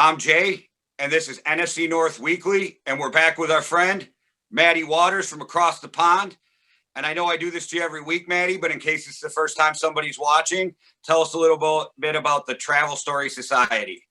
I'm Jay, and this is NFC North Weekly, and we're back with our friend, Matty Waters from across the pond. And I know I do this to you every week, Matty, but in case it's the first time somebody's watching, tell us a little bit about the Travel Story Society.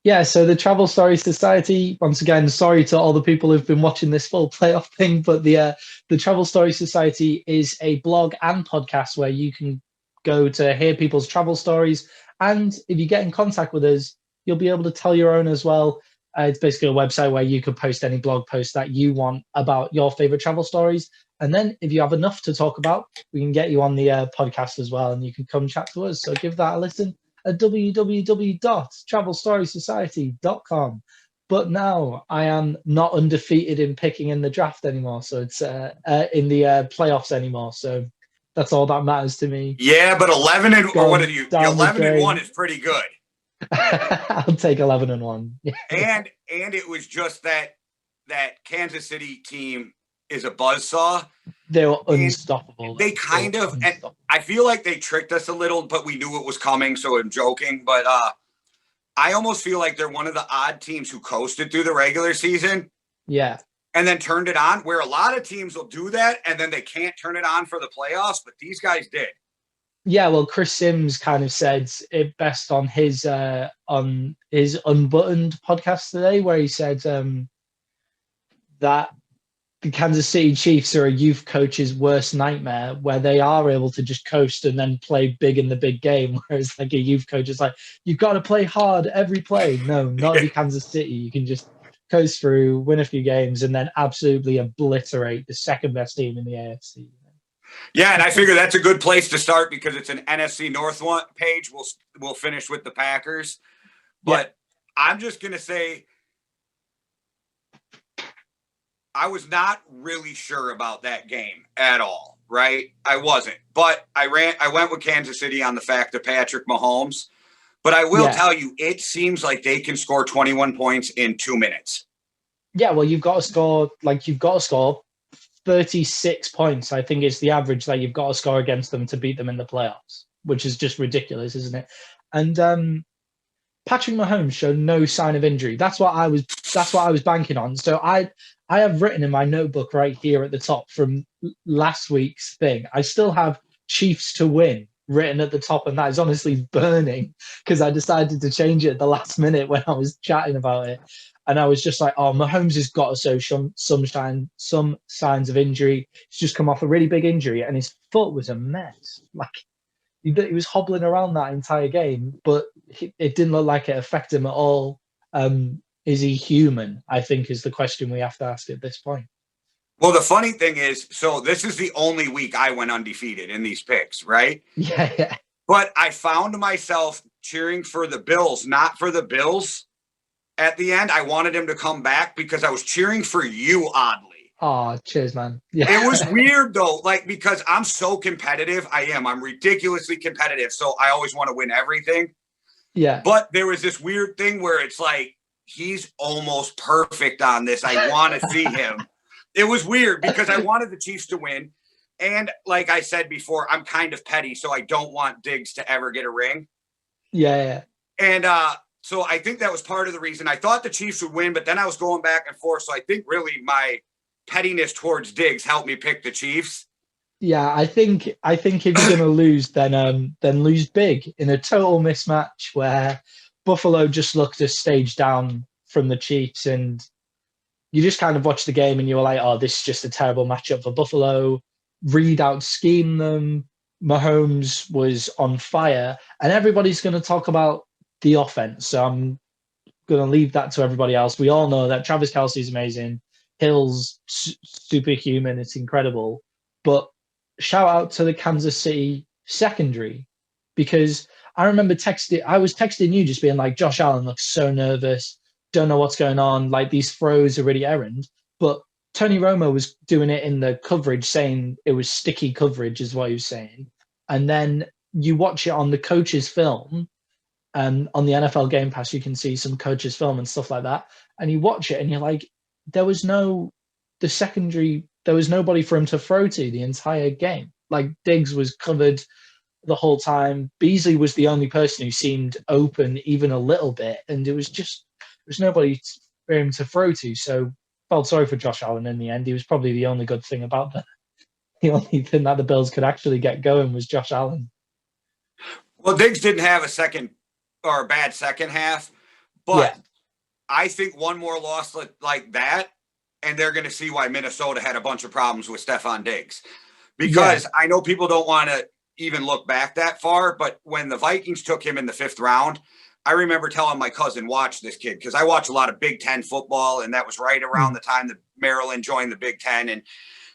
Yeah, so the Travel Story Society, once again, sorry to all the people who've been watching this full playoff thing, but the Travel Story Society is a blog and podcast where you can go to hear people's travel stories. And if you get in contact with us, you'll be able to tell your own as well. It's basically a website where you could post any blog post that you want about your favorite travel stories. And then if you have enough to talk about, we can get you on the podcast as well, and you can come chat to us. So give that a listen at www.travelstorysociety.com. But now I am not undefeated in picking in the draft anymore. So it's in the playoffs anymore. So that's all that matters to me. Yeah, but 11 and what are you? 11 and 1 is pretty good. I'll take 11 and 1. and it was just that Kansas City team is a buzzsaw. They were unstoppable. They kind of, and I feel like they tricked us a little, but we knew it was coming, so I'm joking. But I almost feel like they're one of the odd teams who coasted through the regular season. Yeah. And then turned it on, where a lot of teams will do that, and then they can't turn it on for the playoffs, but these guys did. Yeah, well, Chris Sims kind of said it best on his Unbuttoned podcast today, where he said that the Kansas City Chiefs are a youth coach's worst nightmare, where they are able to just coast and then play big in the big game, whereas like a youth coach is like, you've got to play hard every play. No, not in Kansas City. You can just coast through, win a few games, and then absolutely obliterate the second best team in the AFC. Yeah, and I figure that's a good place to start because it's an NFC North one page. We'll finish with the Packers. But yeah. I'm just going to say I was not really sure about that game at all, right? I wasn't. But I went with Kansas City on the fact of Patrick Mahomes. But I will tell you, it seems like they can score 21 points in 2 minutes. Yeah, well, you've got to score 36 points, I think, is the average that you've got to score against them to beat them in the playoffs, which is just ridiculous, isn't it? And Patrick Mahomes showed no sign of injury. That's what I was banking on. So I have written in my notebook right here at the top from last week's thing. I still have Chiefs to win written at the top, and that is honestly burning because I decided to change it at the last minute when I was chatting about it. And I was just like, oh, Mahomes has got to show some signs of injury. He's just come off a really big injury, and his foot was a mess. Like, he was hobbling around that entire game, but it didn't look like it affected him at all. Is he human? I think is the question we have to ask at this point. Well, the funny thing is, so this is the only week I went undefeated in these picks, right? Yeah. But I found myself cheering for the Bills, not for the Bills. At the end, I wanted him to come back because I was cheering for you, oddly. Oh, cheers, man. Yeah. It was weird, though, like, because I'm so competitive. I'm ridiculously competitive, so I always want to win everything. Yeah. But there was this weird thing where it's like, he's almost perfect on this. I want to see him. It was weird because I wanted the Chiefs to win. And like I said before, I'm kind of petty, so I don't want Diggs to ever get a ring. Yeah. And, so I think that was part of the reason. I thought the Chiefs would win, but then I was going back and forth. So I think really my pettiness towards Diggs helped me pick the Chiefs. Yeah, I think if you're going to lose, then lose big in a total mismatch where Buffalo just looked a stage down from the Chiefs, and you just kind of watched the game and you were like, oh, this is just a terrible matchup for Buffalo. Reed out-schemed them. Mahomes was on fire, and everybody's going to talk about the offense. So I'm going to leave that to everybody else. We all know that Travis Kelce is amazing. Hill's superhuman. It's incredible. But shout out to the Kansas City secondary, because I remember I was texting you just being like, Josh Allen looks so nervous. Don't know what's going on. Like, these throws are really errand. But Tony Romo was doing it in the coverage, saying it was sticky coverage is what he was saying. And then you watch it on the coach's film. On the NFL Game Pass, you can see some coaches' film and stuff like that. And you watch it and you're like, there was nobody for him to throw to the entire game. Like, Diggs was covered the whole time. Beasley was the only person who seemed open even a little bit. And it was just was nobody for him to throw to. So felt sorry for Josh Allen in the end. He was probably the only good thing about that. The only thing that the Bills could actually get going was Josh Allen. Well, Diggs didn't have a second or a bad second half, but I think one more loss like that, and they're going to see why Minnesota had a bunch of problems with Stephon Diggs. Because I know people don't want to even look back that far, but when the Vikings took him in the 5th round, I remember telling my cousin, watch this kid, because I watch a lot of Big Ten football, and that was right around the time that Maryland joined the Big Ten. And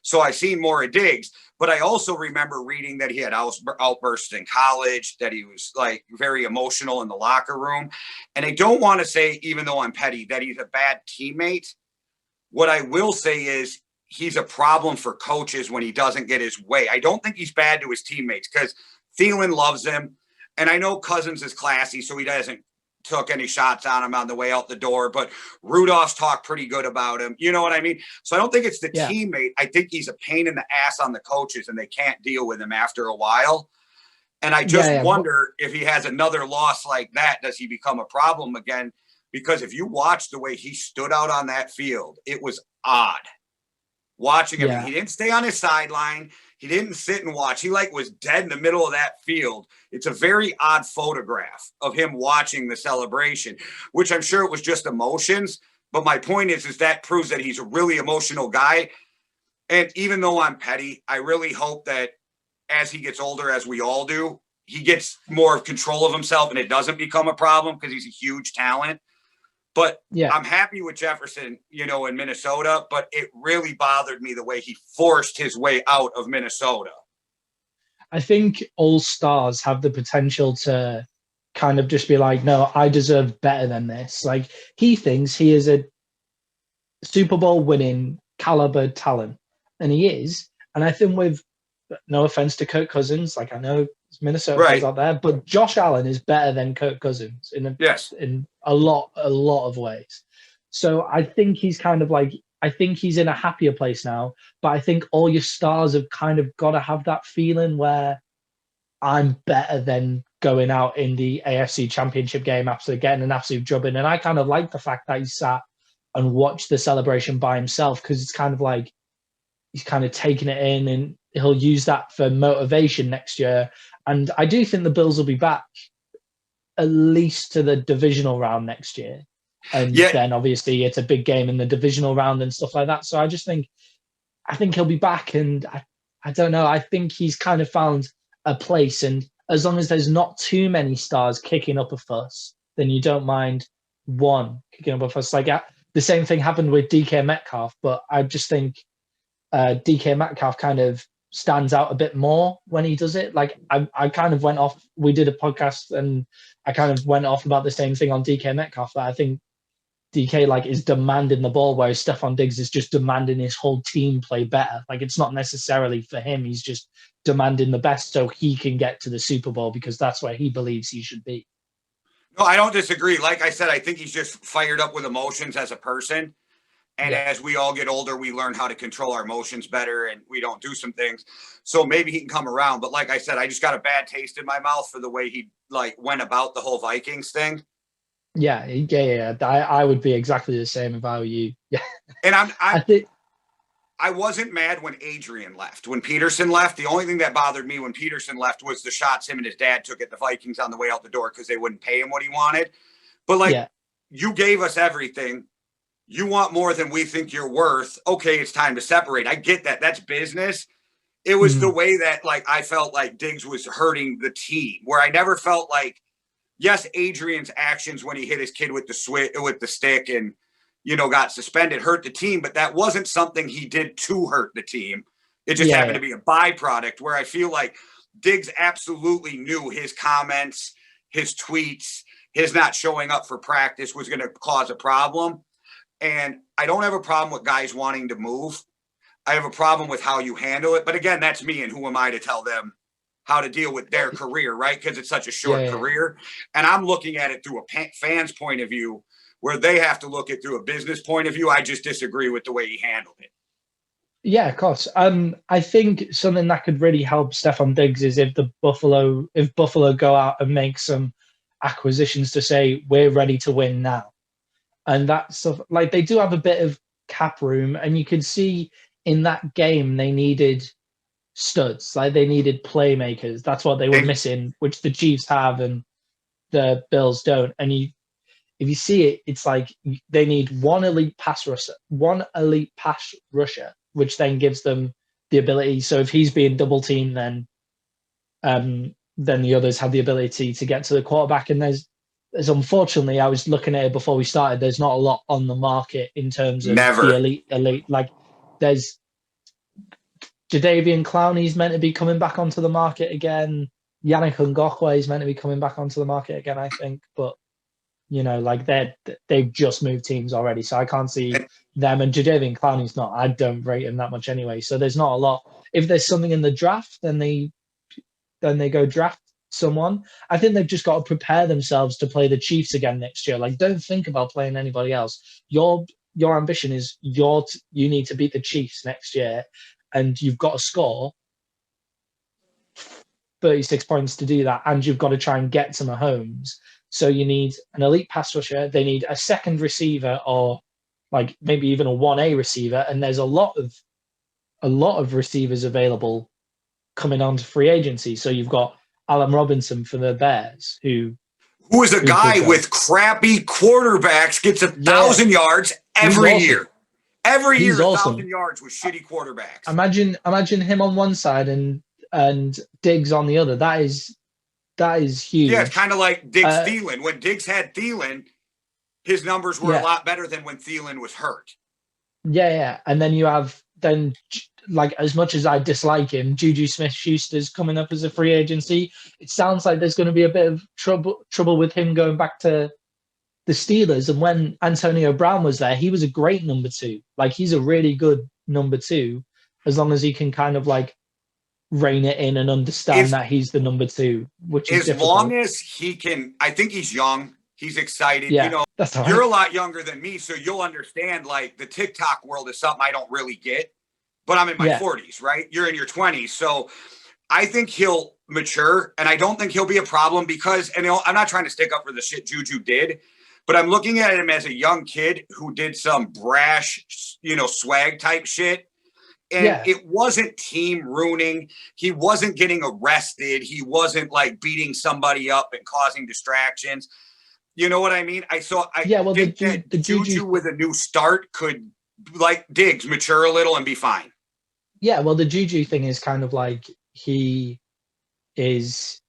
so I seen more of Diggs, but I also remember reading that he had outbursts in college, that he was like very emotional in the locker room. And I don't want to say, even though I'm petty, that he's a bad teammate. What I will say is he's a problem for coaches when he doesn't get his way. I don't think he's bad to his teammates because Thielen loves him. And I know Cousins is classy, so he doesn't took any shots on him on the way out the door, but Rudolph's talked pretty good about him. You know what I mean? So I don't think it's the teammate. I think he's a pain in the ass on the coaches, and they can't deal with him after a while. And I just wonder if he has another loss like that, does he become a problem again? Because if you watch the way he stood out on that field, it was odd watching him. He didn't stay on his sideline. He didn't sit and watch. He was dead in the middle of that field. It's a very odd photograph of him watching the celebration, which I'm sure it was just emotions. But my point is that proves that he's a really emotional guy. And even though I'm petty, I really hope that as he gets older, as we all do, he gets more control of himself and it doesn't become a problem because he's a huge talent. But I'm happy with Jefferson, in Minnesota, but it really bothered me the way he forced his way out of Minnesota. I think all stars have the potential to kind of just be like, no, I deserve better than this. Like, he thinks he is a Super Bowl winning caliber talent, and he is. And I think with no offense to Kirk Cousins, like I know Minnesota fans out there, but Josh Allen is better than Kirk Cousins in a lot of ways. So I think he's kind of like, I think he's in a happier place now, but I think all your stars have kind of got to have that feeling where I'm better than going out in the AFC Championship game after getting an absolute drubbing. And I kind of like the fact that he sat and watched the celebration by himself, because it's kind of like he's kind of taking it in and he'll use that for motivation next year. And I do think the Bills will be back at least to the divisional round next year. And then obviously it's a big game in the divisional round and stuff like that. So I think he'll be back. And I don't know. I think he's kind of found a place. And as long as there's not too many stars kicking up a fuss, then you don't mind one kicking up a fuss. Like the same thing happened with DK Metcalf, but I just think DK Metcalf kind of stands out a bit more when he does it. Like I kind of went off, we did a podcast and I kind of went off about the same thing on DK Metcalf, that I think DK is demanding the ball, whereas Stephon Diggs is just demanding his whole team play better. Like, it's not necessarily for him. He's just demanding the best so he can get to the Super Bowl because that's where he believes he should be. No, I don't disagree. Like I said, I think he's just fired up with emotions as a person. And as we all get older, we learn how to control our emotions better and we don't do some things. So maybe he can come around. But like I said, I just got a bad taste in my mouth for the way he went about the whole Vikings thing. Yeah. I would be exactly the same if I were you. Yeah. And I wasn't mad when Adrian left. When Peterson left, the only thing that bothered me when Peterson left was the shots him and his dad took at the Vikings on the way out the door because they wouldn't pay him what he wanted. But you gave us everything. You want more than we think you're worth. Okay, it's time to separate. I get that. That's business. It was the way that I felt like Diggs was hurting the team, where I never felt like, yes, Adrian's actions when he hit his kid with the stick and, got suspended hurt the team, but that wasn't something he did to hurt the team. It just happened to be a byproduct, where I feel like Diggs absolutely knew his comments, his tweets, his not showing up for practice was going to cause a problem. And I don't have a problem with guys wanting to move. I have a problem with how you handle it. But again, that's me, and who am I to tell them how to deal with their career, right? Because it's such a short career. And I'm looking at it through a fan's point of view, where they have to look at through a business point of view. I just disagree with the way he handled it. Yeah, of course. I think something that could really help Stephon Diggs is if Buffalo go out and make some acquisitions to say, we're ready to win now. and that stuff. Like they do have a bit of cap room, and you could see in that game they needed studs, like they needed playmakers. That's what they were And missing, which the Chiefs have and the Bills don't. And if you see it, it's like they need one elite pass rusher, which then gives them the ability. So if he's being double teamed, then the others have the ability to get to the quarterback. And there's unfortunately, I was looking at it before we started. There's not a lot on the market in terms of the never. elite. Like there's Jadeveon Clowney's meant to be coming back onto the market again. Yannick Ngakoue is meant to be coming back onto the market again, I think. But like they've just moved teams already, so I can't see them. And Jadeveon Clowney's not. I don't rate him that much anyway. So there's not a lot. If there's something in the draft, then they go draft someone. I think they've just got to prepare themselves to play the Chiefs again next year. Like, don't think about playing anybody else. Your ambition is you need to beat the Chiefs next year, and you've got to score 36 points to do that, and you've got to try and get to Mahomes. So you need an elite pass rusher. They need a second receiver, or like maybe even a 1A receiver. And there's a lot of receivers available coming onto free agency. So you've got Allen Robinson for the Bears, who is a guy with crappy quarterbacks, gets 1,000 yards every year. Every year, 1,000 yards with shitty quarterbacks. Imagine him on one side and Diggs on the other. That is huge. Yeah, it's kind of like Diggs Thielen. When Diggs had Thielen, his numbers were a lot better than when Thielen was hurt. Yeah. And then you have like, as much as I dislike him, Juju Smith-Schuster's coming up as a free agency. It sounds like there's going to be a bit of trouble with him going back to the Steelers. And when Antonio Brown was there, he was a great number 2. Like, he's a really good number 2, as long as he can kind of like rein it in and understand that he's the number 2, which is difficult. Long as he can. I think he's young. He's excited. Yeah, that's all right. You're a lot younger than me, so you'll understand, like, the TikTok world is something I don't really get, but I'm in my 40s, right? You're in your 20s. So I think he'll mature, and I don't think he'll be a problem because, and I'm not trying to stick up for the shit Juju did, but I'm looking at him as a young kid who did some brash, swag type shit. And it wasn't team ruining. He wasn't getting arrested. He wasn't like beating somebody up and causing distractions. You know what I mean? The Juju with a new start could, like Diggs, mature a little and be fine. Yeah, well, the Juju thing is kind of like he is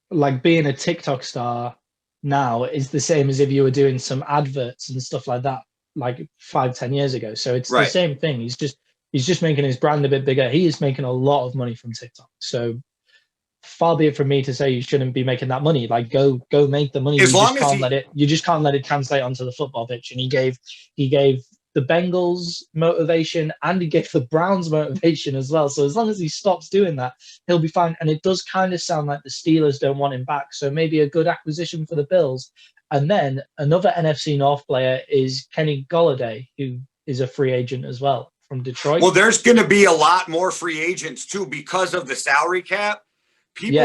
like being a TikTok star now is the same as if you were doing some adverts and stuff like that, like 5-10 years ago. So it's the same thing. He's just making his brand a bit bigger. He is making a lot of money from TikTok. So far be it from me to say you shouldn't be making that money. Like, go make the money. You just can't let it translate onto the football pitch. And he gave the Bengals motivation and he gave the Browns motivation as well. So as long as he stops doing that, he'll be fine. And it does kind of sound like the Steelers don't want him back. So maybe a good acquisition for the Bills. And then another NFC North player is Kenny Golladay, who is a free agent as well from Detroit. Well, there's going to be a lot more free agents too because of the salary cap. Teams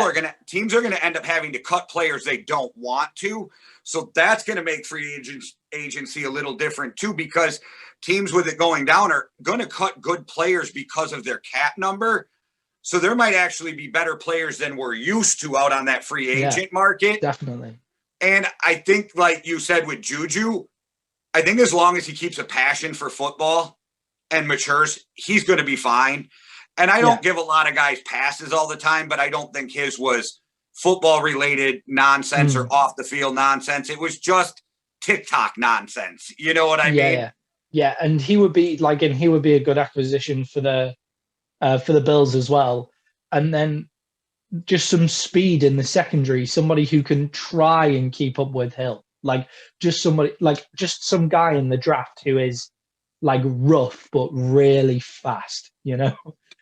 are going to end up having to cut players they don't want to. So that's going to make free agency a little different too, because teams with it going down are going to cut good players because of their cap number. So there might actually be better players than we're used to out on that free agent market. Definitely. And I think, like you said with Juju, I think as long as he keeps a passion for football and matures, he's going to be fine. And I don't give a lot of guys passes all the time, but I don't think his was football related nonsense or off the field nonsense. It was just TikTok nonsense. You know what I mean? Yeah. And he would be a good acquisition for the Bills as well. And then just some speed in the secondary, somebody who can try and keep up with Hill. Like just some guy in the draft who is like rough but really fast,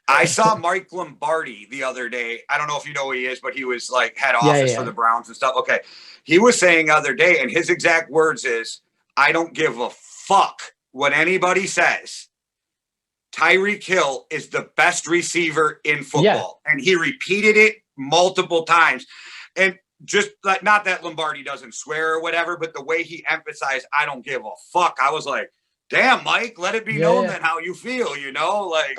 I saw Mike Lombardi the other day. I don't know if you know who he is, but he was like head office for the Browns and stuff. Okay. He was saying the other day, and his exact words is, I don't give a fuck what anybody says. Tyreek Hill is the best receiver in football. And he repeated it multiple times. And just like, not that Lombardi doesn't swear or whatever, but the way he emphasized, I don't give a fuck. I was like, damn, Mike, let it be known then how you feel, like.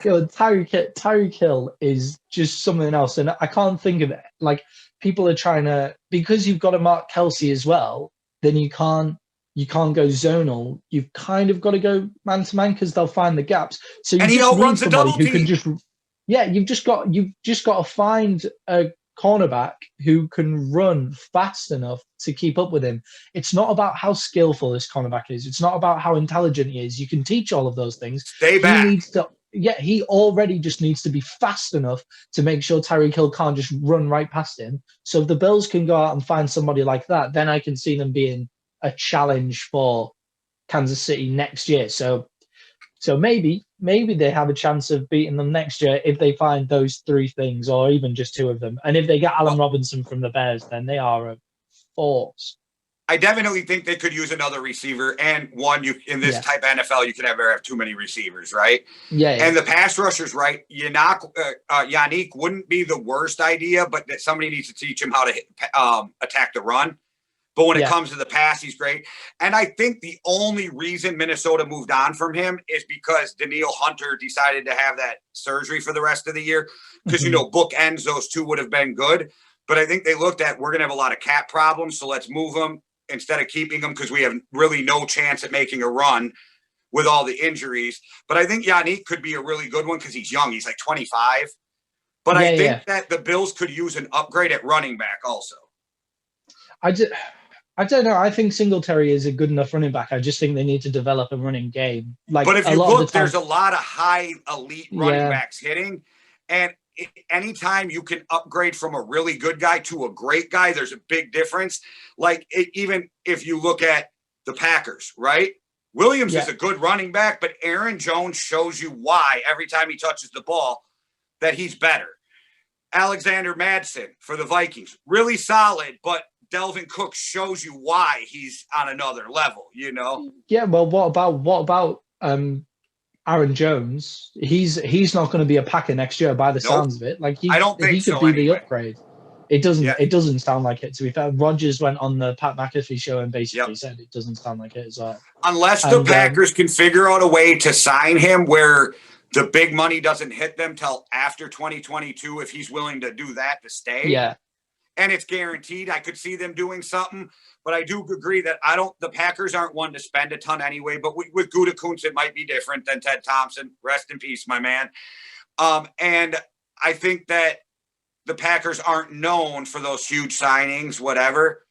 Tyreek Hill is just something else. And I can't think of it. Like, people are trying to, because you've got to mark Kelsey as well, then you can't go zonal. You've kind of got to go man to man because they'll find the gaps. So you just need somebody who can just, you've just got to find a cornerback who can run fast enough to keep up with him. It's not about how skillful this cornerback is. It's not about how intelligent he is. You can teach all of those things. Stay back. He already just needs to be fast enough to make sure Tyreek Hill can't just run right past him. So if the Bills can go out and find somebody like that, then I can see them being a challenge for Kansas City next year. So maybe they have a chance of beating them next year if they find those three things, or even just two of them. And if they get Allen Robinson from the Bears, then they are a force. I definitely think they could use another receiver, and one in this type of NFL, you can never have too many receivers, right? Yeah. And the pass rushers, right? Yannick wouldn't be the worst idea, but that somebody needs to teach him how to attack the run. But when it comes to the pass, he's great. And I think the only reason Minnesota moved on from him is because Danielle Hunter decided to have that surgery for the rest of the year. Because, bookends, those two would have been good. But I think they looked at, we're going to have a lot of cap problems, so let's move them instead of keeping them because we have really no chance at making a run with all the injuries. But I think Yannick could be a really good one because he's young. He's like 25. But I think that the Bills could use an upgrade at running back also. I don't know. I think Singletary is a good enough running back. I just think they need to develop a running game. But if you look, there's a lot of high elite running backs hitting. And anytime you can upgrade from a really good guy to a great guy, there's a big difference. Like, even if you look at the Packers, right? Williams is a good running back, but Aaron Jones shows you why every time he touches the ball that he's better. Alexander Madsen for the Vikings, really solid, but Delvin Cook shows you why he's on another level, Yeah, well, what about Aaron Jones? He's not going to be a Packer next year by the sounds of it. Like, I don't think he could be the upgrade. It doesn't sound like it, to be fair. Rodgers went on the Pat McAfee show and basically said it doesn't sound like it as well. Unless the Packers can figure out a way to sign him where the big money doesn't hit them till after 2022, if he's willing to do that to stay. Yeah. And it's guaranteed. I could see them doing something, but I do agree that the Packers aren't one to spend a ton anyway, but with Gutekunst, it might be different than Ted Thompson. Rest in peace, my man. And I think that the Packers aren't known for those huge signings, whatever.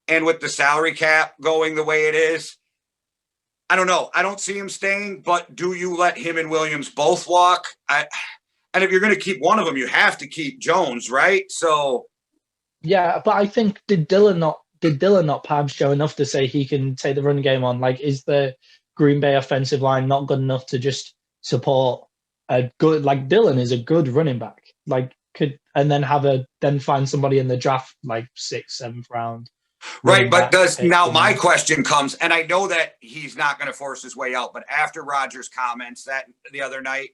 And with the salary cap going the way it is, I don't know. I don't see him staying, but do you let him and Williams both walk? And if you're going to keep one of them, you have to keep Jones, right? So... Yeah, but I think did Dillon not perhaps show enough to say he can take the run game on? Like, is the Green Bay offensive line not good enough to just support a good, like, Dillon is a good running back, like, then find somebody in the draft like 6th, 7th round. Right, but my question comes, and I know that he's not going to force his way out, but after Rodgers' comments that the other night,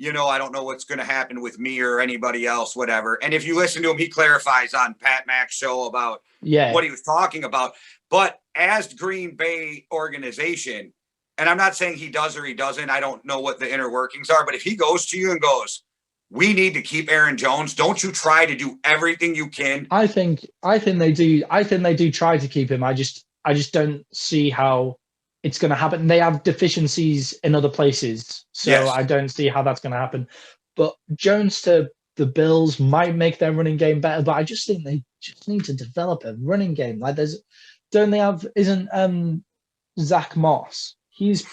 I don't know what's going to happen with me or anybody else, whatever. And if you listen to him, he clarifies on Pat Mack's show about what he was talking about. But as Green Bay organization, and I'm not saying he does or he doesn't, I don't know what the inner workings are, but if he goes to you and goes, we need to keep Aaron Jones, don't you try to do everything you can? I think they do. I think they do try to keep him. I just don't see how it's going to happen. They have deficiencies in other places, so I don't see how that's going to happen. But Jones to the Bills might make their running game better, but I just think they just need to develop a running game. Like, isn't Zach Moss? He's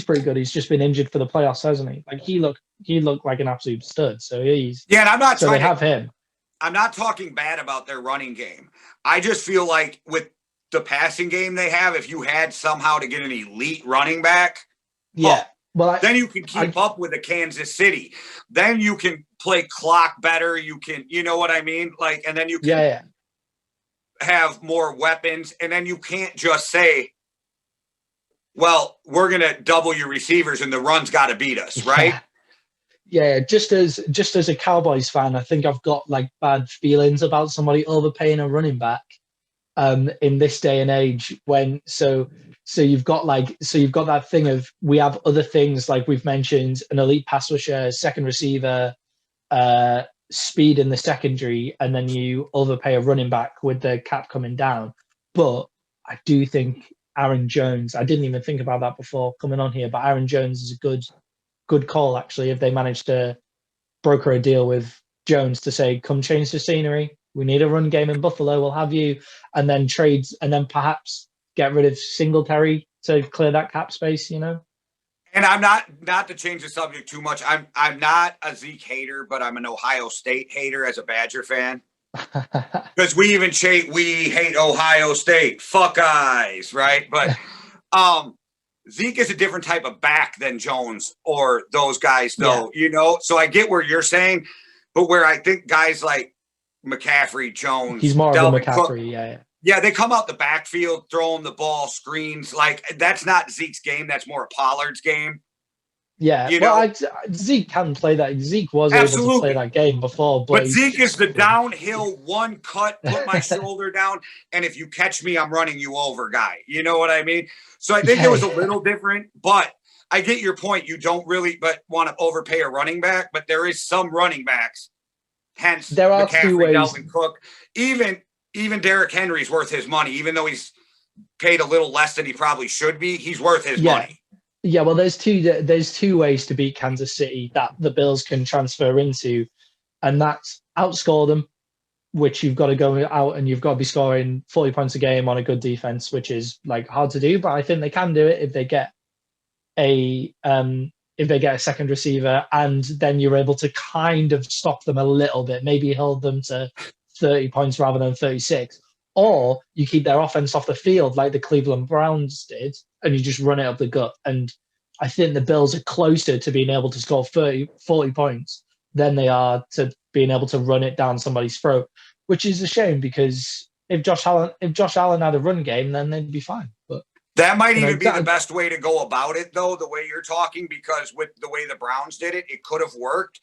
pretty good. He's just been injured for the playoffs, hasn't he? Like, he looked like an absolute stud. So and I'm not. So they have him. I'm not talking bad about their running game. I just feel like with the passing game they have, if you had somehow to get an elite running back, then you can keep up with the Kansas City. Then you can play clock better. You can, you know what I mean? Like, and then you can have more weapons. And then you can't just say, well, we're going to double your receivers and the run's got to beat us, right? Yeah, just as a Cowboys fan, I think I've got like bad feelings about somebody overpaying a running back in this day and age when so you've got that thing of we have other things like we've mentioned an elite pass rusher, second receiver, speed in the secondary, and then you overpay a running back with the cap coming down. But I do think Aaron Jones, I didn't even think about that before coming on here, but Aaron Jones is a good call actually if they manage to broker a deal with Jones to say, come change the scenery. We need a run game in Buffalo. We'll have you, and then trades, and then perhaps get rid of Singletary to clear that cap space. And I'm not to change the subject too much. I'm not a Zeke hater, but I'm an Ohio State hater as a Badger fan. Because we hate Ohio State. Fuck eyes, right? But Zeke is a different type of back than Jones or those guys, though, So I get where you're saying, but where I think guys like McCaffrey, Jones, he's more Delvin of a McCaffrey, Cook, yeah. Yeah, they come out the backfield, throwing the ball, screens. Like, that's not Zeke's game. That's more Pollard's game. Yeah, Zeke can play that. Zeke was able to play that game before. But Zeke is the downhill, one cut, put my shoulder down, and if you catch me, I'm running you over guy. You know what I mean? So I think it was a little different, but I get your point. You don't really want to overpay a running back, but there is some running backs, hence there are McCaffrey, two ways. Dalvin Cook, even Derrick Henry's worth his money, even though he's paid a little less than he probably should be. He's worth his money. Yeah, well, there's two ways to beat Kansas City that the Bills can transfer into, and that's outscore them, which you've got to go out and you've got to be scoring 40 points a game on a good defense, which is like hard to do, but I think they can do it if they get a second receiver, and then you're able to kind of stop them a little bit, maybe hold them to 30 points rather than 36. Or you keep their offense off the field like the Cleveland Browns did, and you just run it up the gut. And I think the Bills are closer to being able to score 40 points than they are to being able to run it down somebody's throat, which is a shame because if Josh Allen had a run game, then they'd be fine. But that might even be the best way to go about it, though, the way you're talking, because with the way the Browns did it, it could have worked.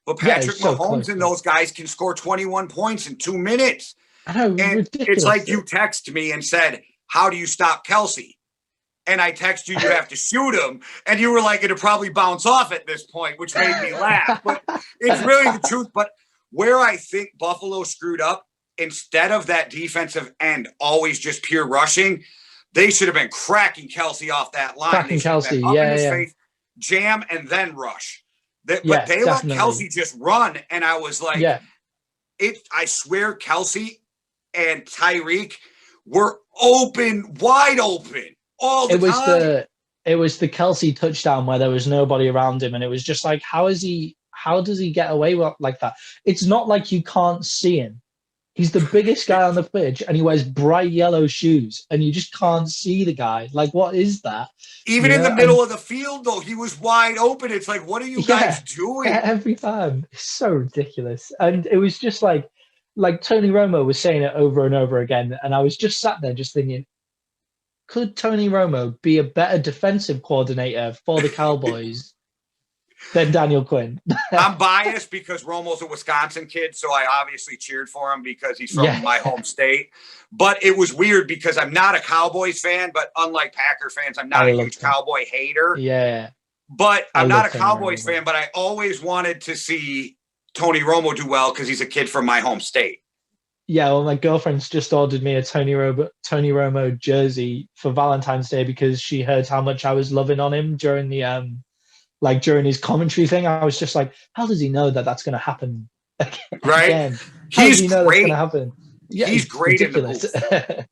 But Patrick Mahomes and those guys can score 21 points in 2 minutes. I know, and ridiculous. It's like you text me and said, how do you stop Kelsey? And I text you have to shoot him. And you were like, it'll probably bounce off at this point, which made me laugh. But it's really the truth. But where I think Buffalo screwed up, instead of that defensive end always just pure rushing, they should have been cracking Kelsey off that line. Cracking Kelsey, in his face, jam, and then rush. But they let Kelsey just run. And I was like, I swear Kelsey and Tyreek were wide open all the time. It was the Kelsey touchdown where there was nobody around him, and it was just like, how does he get away like that? It's not like you can't see him. He's the biggest guy on the pitch, and he wears bright yellow shoes, and you just can't see the guy. Like, what is that? Even in the middle of the field, though, he was wide open. It's like, what are you guys doing? Every time. It's so ridiculous. And it was just like Tony Romo was saying it over and over again, and I was just sat there just thinking, could Tony Romo be a better defensive coordinator for the Cowboys than Daniel Quinn? I'm biased because Romo's a Wisconsin kid, so I obviously cheered for him because he's from my home state. But it was weird because I'm not a Cowboys fan, but unlike Packer fans, I'm not a huge Cowboy hater. Yeah. But I'm not a Cowboys fan, but I always wanted to see Tony Romo do well because he's a kid from my home state. Yeah, well, my girlfriend's just ordered me a Tony Romo jersey for Valentine's Day because she heard how much I was loving on him during the during his commentary thing. I was just like, how does he know that that's going to happen again? Right? How does he know that's going to happen? Yeah, he's great ridiculous. In the booth.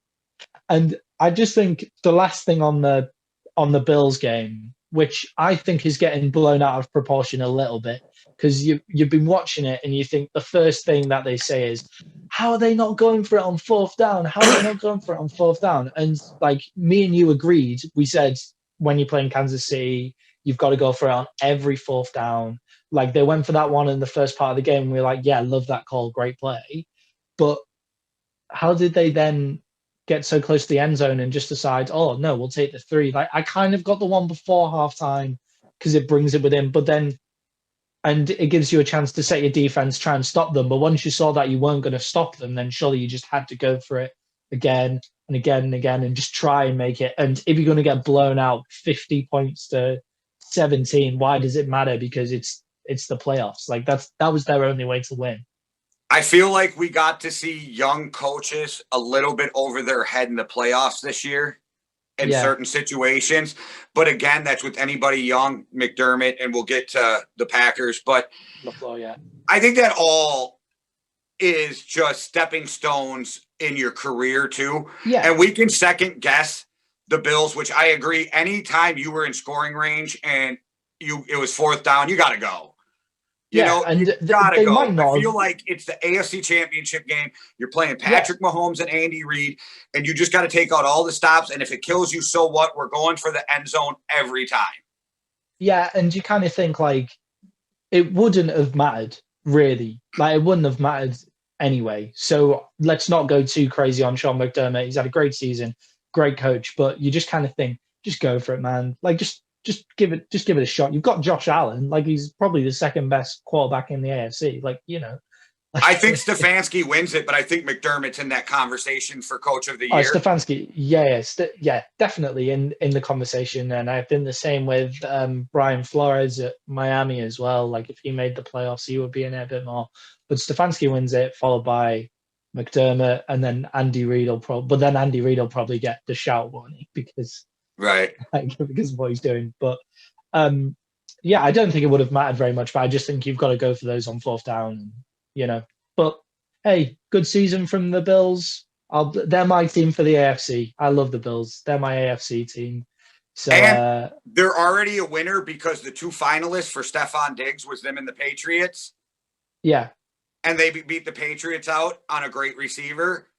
And I just think the last thing on the Bills game, which I think is getting blown out of proportion a little bit, because you've been watching it and you think the first thing that they say is, how are they not going for it on fourth down? How are they not going for it on fourth down? And like me and you agreed, we said when you're playing Kansas City, you've got to go for it on every fourth down. Like they went for that one in the first part of the game. We were like, yeah, love that call, great play. But how did they then get so close to the end zone and just decide, oh no, we'll take the 3? Like I kind of got the one before halftime because it brings it within, but then and it gives you a chance to set your defense, try and stop them. But once you saw that you weren't going to stop them, then surely you just had to go for it again and again and again and just try and make it. And if you're going to get blown out 50 points to 17, why does it matter? Because it's the playoffs. Like that was their only way to win. I feel like we got to see young coaches a little bit over their head in the playoffs this year in certain situations. But again, that's with anybody young, McDermott, and we'll get to the Packers. But LaFleur, I think that all is just stepping stones in your career too. Yeah. And we can second guess the Bills, which I agree. Anytime you were in scoring range and it was fourth down, you got to go. You know, and you gotta go. Might not I feel like it's the AFC Championship game. You're playing Patrick Mahomes and Andy Reid, and you just got to take out all the stops. And if it kills you, so what? We're going for the end zone every time. Yeah, and you kind of think like it wouldn't have mattered, really. Like it wouldn't have mattered anyway. So let's not go too crazy on Sean McDermott. He's had a great season, great coach, but you just kind of think, just go for it, man. Like just give it a shot. You've got Josh Allen, like he's probably the second best quarterback in the AFC. Like, you know. I think Stefanski wins it, but I think McDermott's in that conversation for coach of the year. Stefanski, yeah, definitely in the conversation. And I think the same with Brian Flores at Miami as well. Like if he made the playoffs, he would be in there a bit more. But Stefanski wins it, followed by McDermott, and then Andy Reid will probably get the shout warning because because of what he's doing. But I don't think it would have mattered very much. But I just think you've got to go for those on fourth down. And, you know, but hey, good season from the Bills. They're my team for the AFC. I love the Bills. They're my AFC team. So and they're already a winner because the two finalists for Stephon Diggs was them and the Patriots. Yeah. And they beat the Patriots out on a great receiver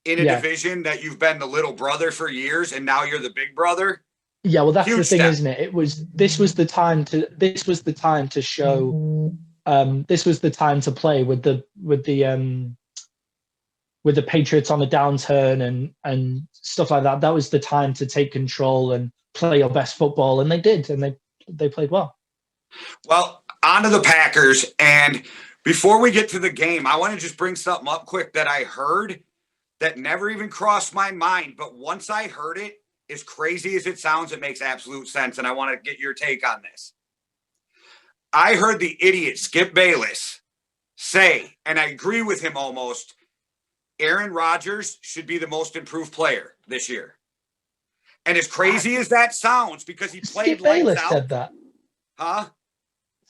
in a division that you've been the little brother for years, and now you're the big brother. Yeah, well, that's the thing, isn't it? This was the time to show. This was the time to play with the Patriots on a downturn and stuff like that. That was the time to take control and play your best football, and they did, and they played well. Well, on to the Packers, and before we get to the game, I want to just bring something up quick that I heard that never even crossed my mind, but once I heard it, as crazy as it sounds, it makes absolute sense, and I want to get your take on this. I heard the idiot Skip Bayless say, and I agree with him almost, Aaron Rodgers should be the most improved player this year. And as crazy as that sounds, because he played Skip Bayless out, said that. Huh?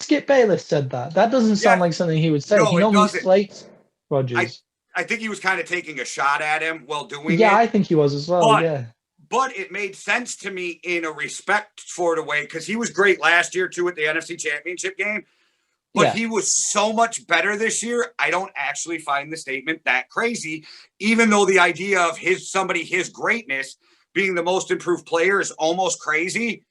Skip Bayless said that. That doesn't sound like something he would say. No, he normally slates Rodgers. I think he was kind of taking a shot at him while doing it. Yeah, I think he was as well, But it made sense to me in a respect for the way, because he was great last year, too, at the NFC Championship game. But he was so much better this year, I don't actually find the statement that crazy, even though the idea of his greatness being the most improved player is almost crazy.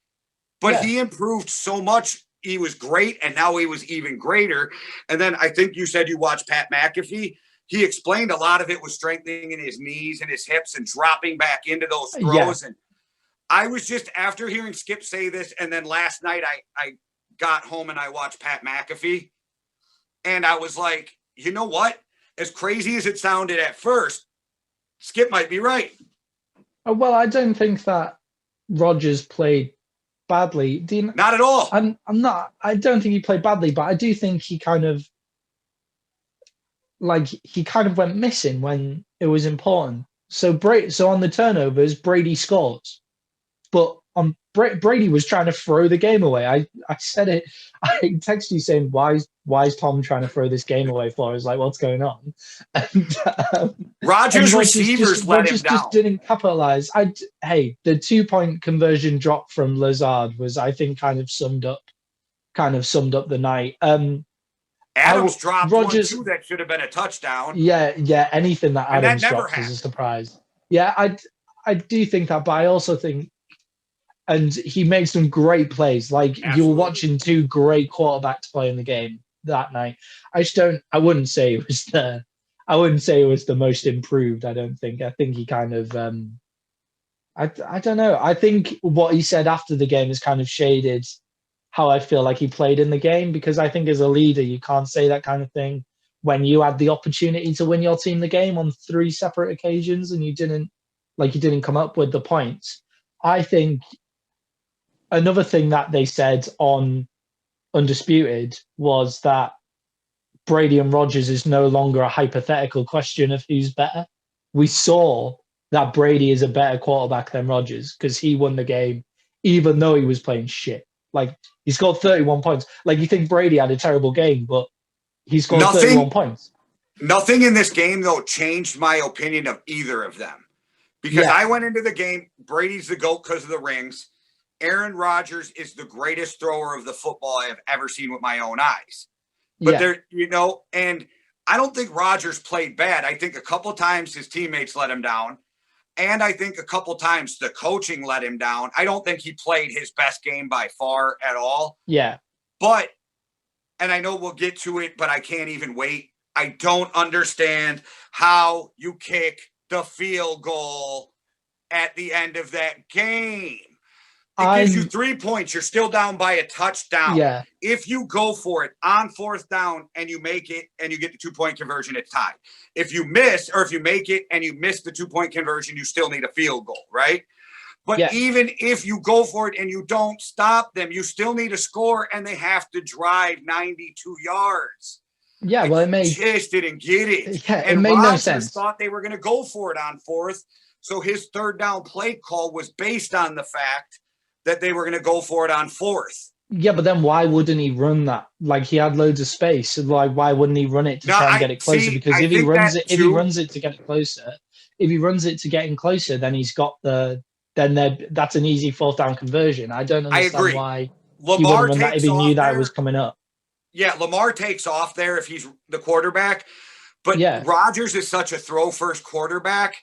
But he improved so much. He was great, and now he was even greater. And then I think you said you watched Pat McAfee. He explained a lot of it was strengthening in his knees and his hips and dropping back into those throws. And I was just, after hearing Skip say this, and then last night I got home and I watched Pat McAfee, and I was like, you know what? As crazy as it sounded at first, Skip might be right. Well, I don't think that Rodgers played badly. Not at all. I don't think he played badly, but I do think he kind of went missing when it was important. So on the turnovers, Brady scores, but Brady was trying to throw the game away. I said it. I texted you saying, "Why is Tom trying to throw this game away for?" I was like, "What's going on?" And Rodgers receivers let him down. Just didn't capitalize. The 2-point conversion drop from Lazard was, I think, kind of summed up the night. Adams dropped Rodgers, one too that should have been a touchdown. Yeah. Anything that Adams dropped was a surprise. Yeah, I do think that, but I also think, and he made some great plays. Like you were watching two great quarterbacks play in the game that night. I wouldn't say it was the most improved. I don't think. I think he kind of. I don't know. I think what he said after the game is kind of shaded how I feel like he played in the game, because I think as a leader, you can't say that kind of thing when you had the opportunity to win your team the game on 3 separate occasions and you didn't come up with the points. I think another thing that they said on Undisputed was that Brady and Rodgers is no longer a hypothetical question of who's better. We saw that Brady is a better quarterback than Rodgers because he won the game, even though he was playing shit. Like, he scored 31 points. Like, you think Brady had a terrible game, but he scored 31 points. Nothing in this game, though, changed my opinion of either of them. Because I went into the game, Brady's the GOAT because of the rings. Aaron Rodgers is the greatest thrower of the football I have ever seen with my own eyes. But there, and I don't think Rodgers played bad. I think a couple times his teammates let him down. And I think a couple times the coaching let him down. I don't think he played his best game by far at all. Yeah. But, and I know we'll get to it, but I can't even wait. I don't understand how you kick the field goal at the end of that game. It gives you 3 points. You're still down by a touchdown. Yeah. If you go for it on 4th down and you make it and you get the 2-point conversion, it's tied. If you miss, or if you make it and you miss the 2-point conversion, you still need a field goal, right? But even if you go for it and you don't stop them, you still need a score, and they have to drive 92 yards. Yeah, well, just didn't get it. Yeah, and it made Rodgers no sense. Thought they were going to go for it on 4th, so his 3rd down play call was based on the fact that they were going to go for it on 4th. Yeah, but then why wouldn't he run that? Like, he had loads of space. Like, why wouldn't he run it to try and get it closer? Because if he runs it to get it closer, if he runs it to getting closer, then he's got that's an easy 4th down conversion. I don't understand why Lamar he wouldn't run that if he knew that it was coming up. Yeah, Lamar takes off there if he's the quarterback. But Rodgers is such a throw-first quarterback.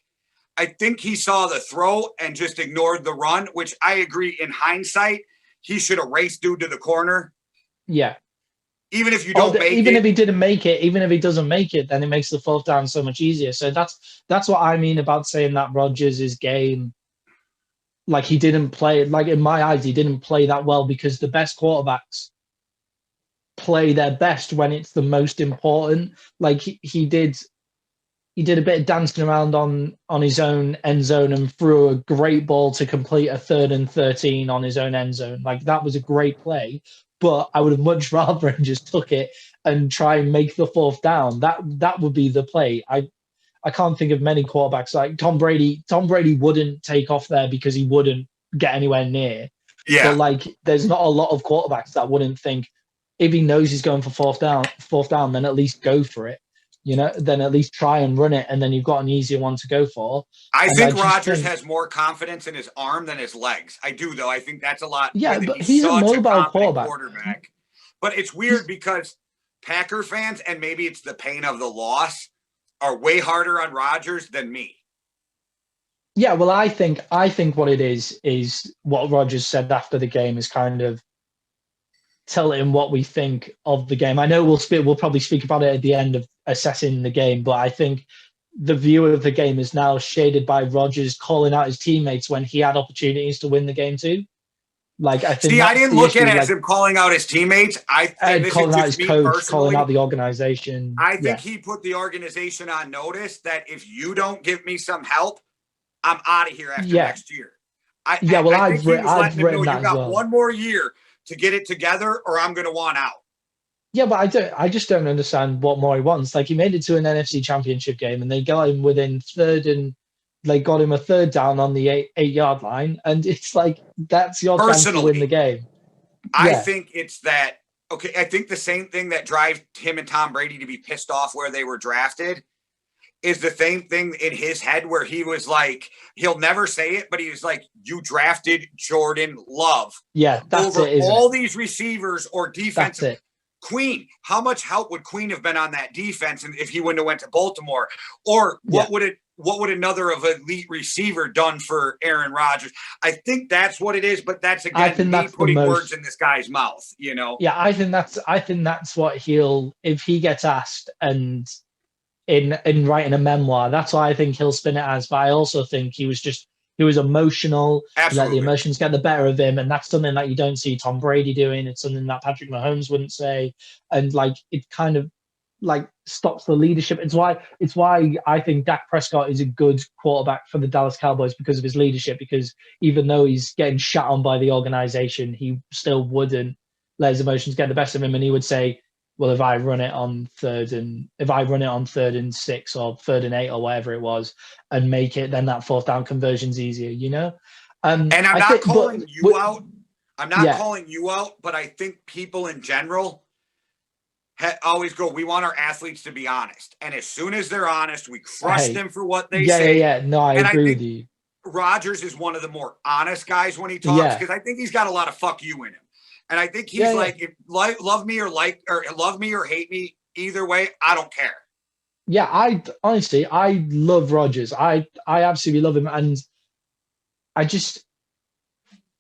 I think he saw the throw and just ignored the run, which I agree in hindsight, he should have raced dude to the corner. Yeah. Even if you don't make it. Even if he didn't make it, even if he doesn't make it, then it makes the 4th down so much easier. So that's what I mean about saying that Rodgers' game, like, he didn't play, like, in my eyes, he didn't play that well, because the best quarterbacks play their best when it's the most important. Like, he did a bit of dancing around on his own end zone and threw a great ball to complete a 3rd and 13 on his own end zone. Like, that was a great play, but I would have much rather him just took it and try and make the 4th down. That would be the play. I can't think of many quarterbacks like Tom Brady. Tom Brady wouldn't take off there because he wouldn't get anywhere near. Yeah. But, like, there's not a lot of quarterbacks that wouldn't think, if he knows he's going for 4th down, then at least go for it. Then at least try and run it, and then you've got an easier one to go for. I think Rodgers has more confidence in his arm than his legs. I do, though. I think that's a lot. Yeah, but he's a mobile quarterback. But it's weird because Packer fans, and maybe it's the pain of the loss, are way harder on Rodgers than me. Yeah, well, I think what it is what Rodgers said after the game is kind of telling what we think of the game. I know we'll probably speak about it at the end of assessing the game, but I think the view of the game is now shaded by Rodgers calling out his teammates when he had opportunities to win the game too. Like, I think. See, I didn't look at it as him calling out his teammates. Calling out his coach, calling out the organization. I think he put the organization on notice that if you don't give me some help, I'm out of here after next year. I've written that. You got one more year to get it together, or I'm going to want out. Yeah, but I just don't understand what more he wants. Like, he made it to an NFC Championship game, and they got him within 3rd, and they got him a 3rd down on the 8-yard line, and it's like, that's your chance to win the game. I think it's that. Okay, I think the same thing that drives him and Tom Brady to be pissed off where they were drafted is the same thing in his head, where he was like, he'll never say it, but he was like, you drafted Jordan Love. Yeah, that's over it, all these receivers or defensive. That's it. Queen, how much help would Queen have been on that defense if he wouldn't have went to Baltimore? Or what would another of elite receiver done for Aaron Rodgers? I think that's what it is, but that's again me putting words in this guy's mouth, Yeah, I think that's what if he gets asked and in writing a memoir, that's why I think he'll spin it as. But I also think he was just He was emotional. He let the Absolutely. emotions get the better of him, and that's something that you don't see Tom Brady doing. It's something that Patrick Mahomes wouldn't say, and like it kind of like stops the leadership. It's why I think Dak Prescott is a good quarterback for the Dallas Cowboys because of his leadership. Because even though he's getting shot on by the organization, he still wouldn't let his emotions get the best of him, and he would say, "Well, if I run it on third and 6 or 3rd and 8 or whatever it was, and make it, then that 4th down conversion's easier." And I'm I not think, calling you out. I'm not yeah, calling you out, but I think people in general always go, we want our athletes to be honest. And as soon as they're honest, we crush hey, them for what they yeah, yeah, say. yeah. No, I And I agree with think you. Rodgers is one of the more honest guys when he talks Yeah, because I think he's got a lot of fuck you in him. And I think yeah, he's yeah. like, if love me or hate me, either way, I don't care. Yeah, I honestly I love Rogers. I absolutely love him, and I just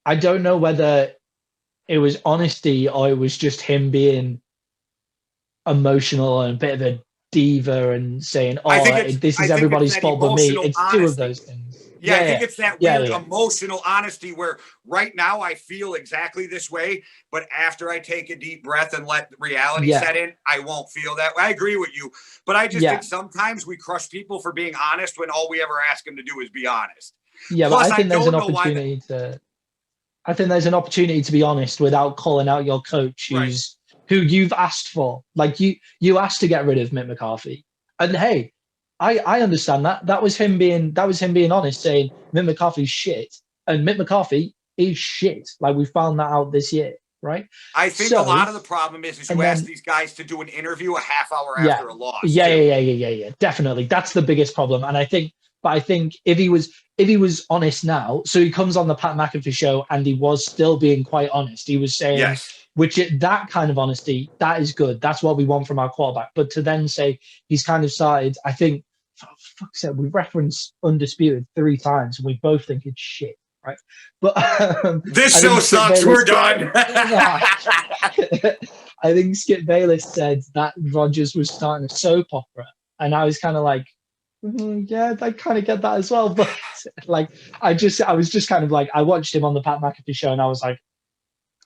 I don't know whether it was honesty or it was just him being emotional and a bit of a diva and saying, I think "Oh, it's this I is think it's everybody's that fault but me." emotional It's two of honesty. those things. Yeah, I think Yeah, it's that yeah, weird yeah, emotional honesty where right now I feel exactly this way, but after I take a deep breath and let reality yeah, set in, I won't feel that way. I agree with you, but I just yeah, think sometimes we crush people for being honest when all we ever ask them to do is be honest. yeah. But Plus, I I think there's an don't know why that. opportunity to. I think there's an opportunity to be honest without calling out your coach, Right. who you've asked for. Like you asked to get rid of Mick McCarthy, and hey, I understand that. That was him being honest, saying Mick McCarthy's shit, and Mick McCarthy is shit. Like we found that out this year, right? I think a So, lot of the problem is you and ask then these guys to do an interview a half hour yeah, after a loss yeah, too. yeah, yeah, yeah, yeah, yeah. Definitely, that's the biggest problem. And I think if he was honest now, so he comes on the Pat McAfee show and he was still being quite honest. He was saying, Yes. that kind of honesty, that is good. That's what we want from our quarterback. But to then say he's kind of started, I think, for fuck's sake, we've referenced Undisputed 3 times and we both think it's shit, right? But This I show think Skip sucks. Bayless. We're done. I think Skip Bayless said that Rogers was starting a soap opera, and I was kind of like, yeah, I kind of get that as well. But like, I was just kind of like, I watched him on the Pat McAfee show, and I was like,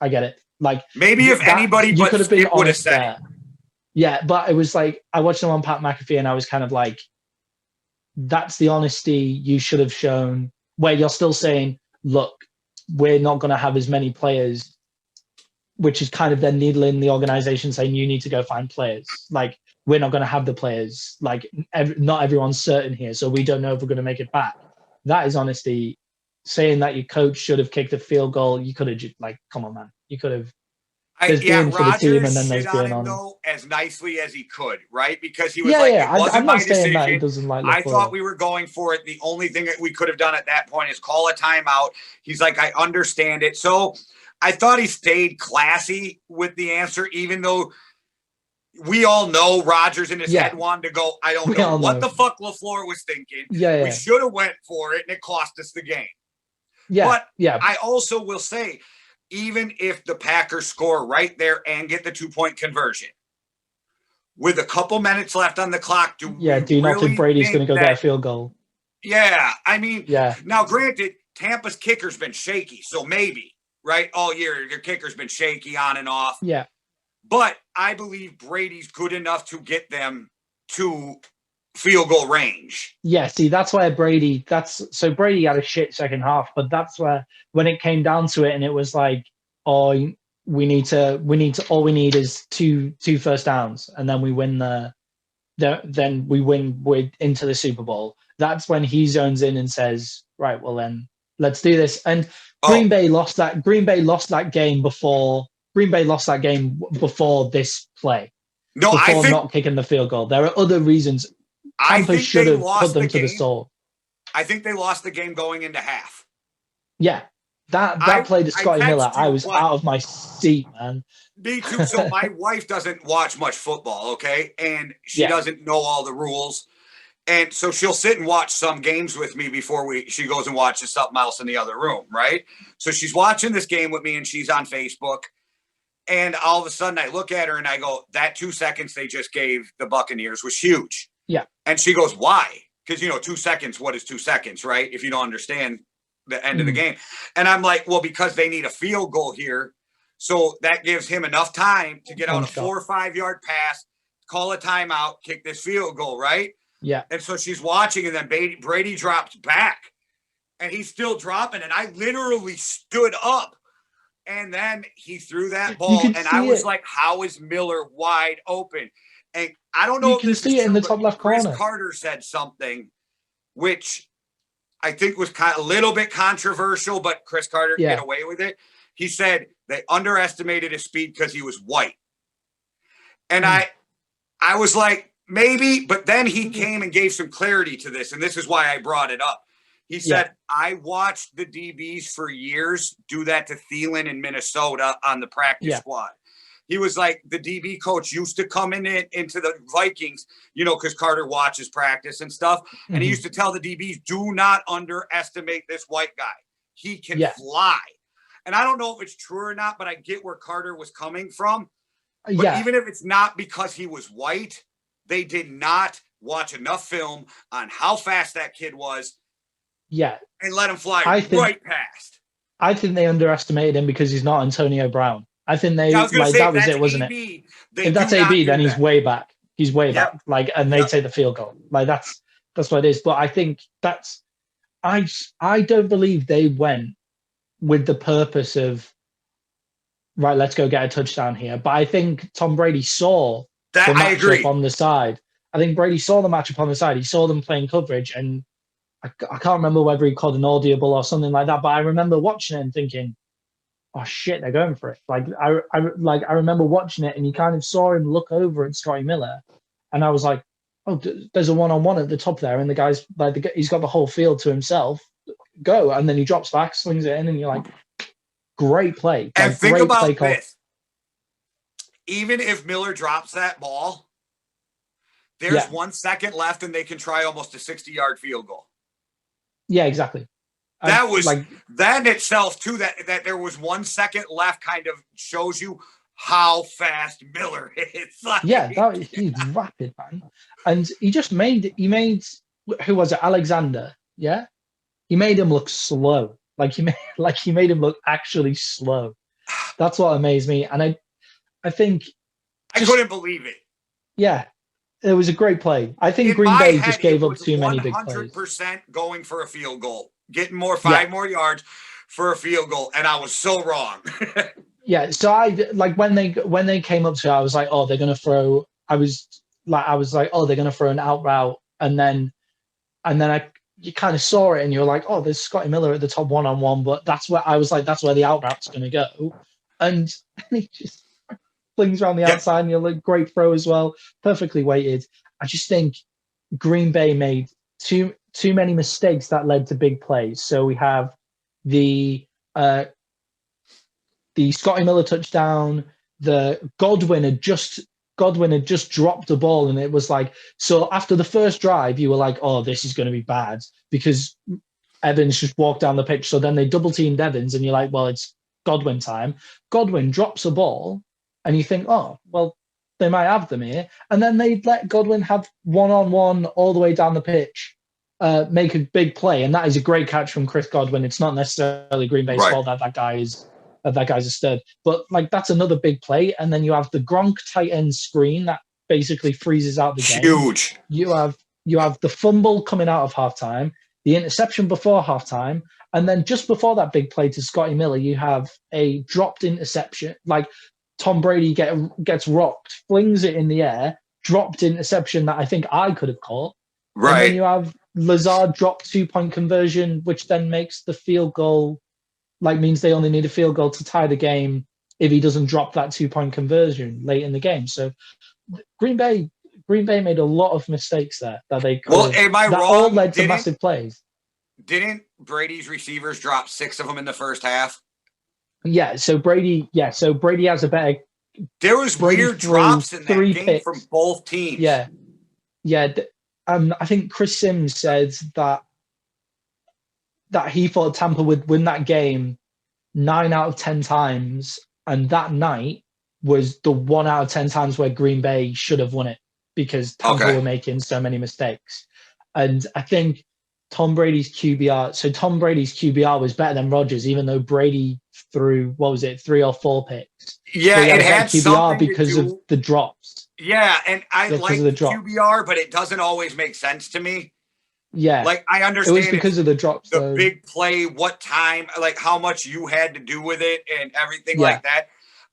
I get it. Like Maybe if that, anybody you but could have been Skip would have honest said it. there. Yeah, but it was like I watched him on Pat McAfee, and I was kind of like, that's the honesty you should have shown. Where you're still saying, look, we're not going to have as many players, which is kind of then needling the organization saying you need to go find players. Like we're not going to have the players. Like not everyone's certain here, so we don't know if we're going to make it back. That is honesty. Saying that your coach should have kicked a field goal, you could have just like, come on, man, you could have. There's being for the team, Rodgers and then shit there's on being him on. though as nicely as he could, right? Because he was Yeah, like, yeah. it wasn't I'm not my saying that he decision. doesn't like I thought LaFleur. we were going for it. The only thing that we could have done at that point is call a timeout. He's like, I understand it. So I thought he stayed classy with the answer, even though we all know Rodgers in his Yeah, head wanted to go, I don't we know all what know. the fuck LaFleur was thinking. Yeah, We yeah, should have went for it, and it cost us the game. yeah, But yeah. I also will say, even if the Packers score right there and get the 2-point conversion, with a couple minutes left on the clock, do Yeah, we do you not think really Brady's going think to go get a that? field goal? Yeah, I mean, Yeah, now granted, Tampa's kicker's been shaky, so maybe, right? All year, your kicker's been shaky on and off. yeah, But I believe Brady's good enough to get them to field goal range. yeah. See, that's where Brady. So Brady had a shit second half, but that's where when it came down to it, and it was like, oh, all we need is two first downs, and then we win then we win with into the Super Bowl. That's when he zones in and says, right, well then let's do this. And Oh, Green Bay lost that game before this play, no, before not kicking the field goal. There are other reasons. I Tampa think should they have put lost them the to the game. sword. I think they lost the game going into half. Yeah. That play to Scotty Miller, I was out of my seat, man. Me too. So my wife doesn't watch much football, okay? And she Yeah. doesn't know all the rules. And so she'll sit and watch some games with me before she goes and watches something else in the other room, right? So she's watching this game with me and she's on Facebook. And all of a sudden I look at her and I go, that 2 seconds they just gave the Buccaneers was huge. Yeah. And she goes, why? Because, 2 seconds, what is 2 seconds, right? If you don't understand the end of the game. And I'm like, well, because they need a field goal here. So that gives him enough time to get out a 4 or 5 yard pass, call a timeout, kick this field goal, right? Yeah. And so she's watching, and then Brady drops back, and he's still dropping. And I literally stood up, and then he threw that ball, and I was like, how is Miller wide open? And I don't know you if can this see is it in true, the top left Chris corner. Carter said something, which I think was kind of a little bit controversial, but Chris Carter can get away with it. He said they underestimated his speed because he was white. And I was like, maybe, but then he came and gave some clarity to this, and this is why I brought it up. He said, I watched the DBs for years do that to Thielen in Minnesota on the practice squad. He was like, the DB coach used to come into the Vikings, you know, because Carter watches practice and stuff. And he used to tell the DBs, do not underestimate this white guy. He can fly. And I don't know if it's true or not, but I get where Carter was coming from. But even if it's not because he was white, they did not watch enough film on how fast that kid was. Yeah. And let him fly right past. I think they underestimated him because he's not Antonio Brown. I think they that was it, wasn't it? If that's AB, then he's way back. He's way back. Like, and they take the field goal. Like that's what it is. But I think I don't believe they went with the purpose of right, let's go get a touchdown here. But I think Tom Brady saw that the matchup on the side. I think Brady saw the matchup on the side. He saw them playing coverage, and I can't remember whether he called an audible or something like that. But I remember watching it and thinking, "Oh shit, they're going for it!" Like I remember watching it, and you kind of saw him look over at Scotty Miller, and I was like, "Oh, there's a one-on-one at the top there, and the guy's like, he's got the whole field to himself. Go!" And then he drops back, slings it in, and you're like, "Great play!" Like, and think about this: even if Miller drops that ball, there's 1 second left, and they can try almost a 60-yard field goal. Yeah, exactly. That was like that in itself too. That there was 1 second left kind of shows you how fast Miller is. Like, he's rapid, man. And he made who was it? Alexander. Yeah, he made him look slow. Like he made him look actually slow. That's what amazed me. And I think I couldn't believe it. Yeah. It was a great play. I think Green Bay just gave up too many big plays. 100% going for a field goal, getting five more yards for a field goal, and I was so wrong. Yeah, so I like when they came up to it, I was like, oh, they're gonna throw. I was like, oh, they're gonna throw an out route, and then you kind of saw it, and you're like, oh, there's Scotty Miller at the top 1-on-1, but that's where I was like, that's where the out route's gonna go, and he just flings around the outside, and you're like, great throw as well, perfectly weighted. I just think Green Bay made too many mistakes that led to big plays. So we have the Scotty Miller touchdown. The Godwin had just dropped the ball, and it was like, so after the first drive, you were like, oh, this is going to be bad because Evans just walked down the pitch. So then they double teamed Evans, and you're like, well, it's Godwin time. Godwin drops a ball. And you think, oh, well, they might have them here. And then they let Godwin have 1-on-1 all the way down the pitch, make a big play. And that is a great catch from Chris Godwin. It's not necessarily Green Bay's fault that guy's a stud. But like that's another big play. And then you have the Gronk tight end screen that basically freezes out the game. Huge. You have the fumble coming out of halftime, the interception before halftime, and then just before that big play to Scotty Miller, you have a dropped interception. Like Tom Brady gets rocked, flings it in the air, dropped interception that I think I could have caught. Right. And then you have Lazard drop 2-point conversion, which then makes the field goal, like means they only need a field goal to tie the game if he doesn't drop that 2-point conversion late in the game. So Green Bay made a lot of mistakes there that they could. Well, am I wrong? All led to massive plays. Didn't Brady's receivers drop 6 of them in the first half? Yeah, so Brady has a better. There was weird drops in that game picks from both teams. Yeah. I think Chris Sims said that he thought Tampa would win that game 9 out of 10 times, and that night was the 1 out of 10 times where Green Bay should have won it because Tampa were making so many mistakes. And I think Tom Brady's QBR. So Tom Brady's QBR was better than Rodgers, even though Brady threw, what was it, 3 or 4 picks. Yeah, But he it a better had QBR something to because of do. the drops. Yeah, and I Yeah, because like of the the drop. QBR, but it doesn't always make sense to me. Yeah, Like, I it understand was because of the drops. the Though. big play, what time, like how much you had to do with it and everything Yeah. like that.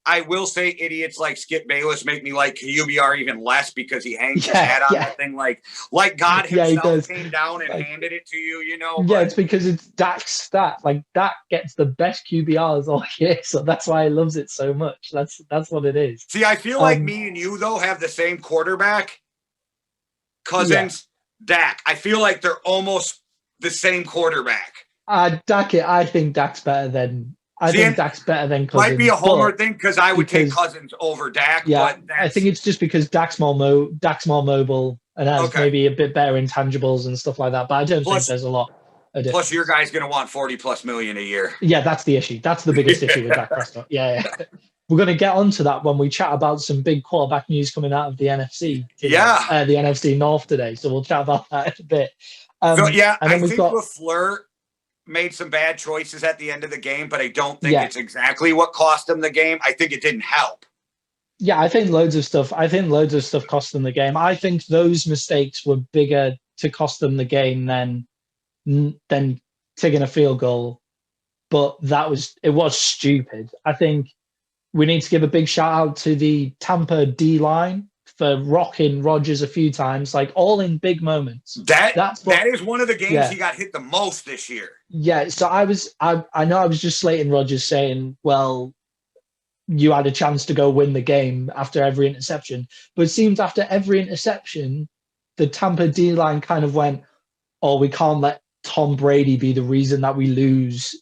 I will say idiots like Skip Bayless make me like QBR even less because he hangs his hat on that thing like God himself came down and like, handed it to you, you know. Yeah, but it's because it's Dak's stat. Like Dak gets the best QBRs all year, so that's why he loves it so much. That's what it is. See, I feel like me and you though have the same quarterback. Cousins, Dak. I feel like they're almost the same quarterback. Dak, I think Dak's better than. I think Dak's better than Cousins. Might be a homer thing because I would take Cousins over Dak. Yeah, but I think it's just because Dak's more mobile and has maybe a bit better intangibles and stuff like that. But I don't think there's a lot of difference. Plus, your guy's going to want $40+ million a year. Yeah, that's the issue. That's the biggest issue with Dak Prescott. Yeah. We're going to get onto that when we chat about some big quarterback news coming out of the NFC. Today, the NFC North today. So we'll chat about that in a bit. I think LaFleur made some bad choices at the end of the game, but I don't think it's exactly what cost them the game. I think it didn't help. Yeah, I think loads of stuff cost them the game. I think those mistakes were bigger to cost them the game than taking a field goal. But it was stupid. I think we need to give a big shout out to the Tampa D line for rocking Rodgers a few times, like all in big moments. That is one of the games he got hit the most this year. Yeah, so I know I was just slating Rodgers saying, well, you had a chance to go win the game after every interception. But it seems after every interception, the Tampa D line kind of went, oh, we can't let Tom Brady be the reason that we lose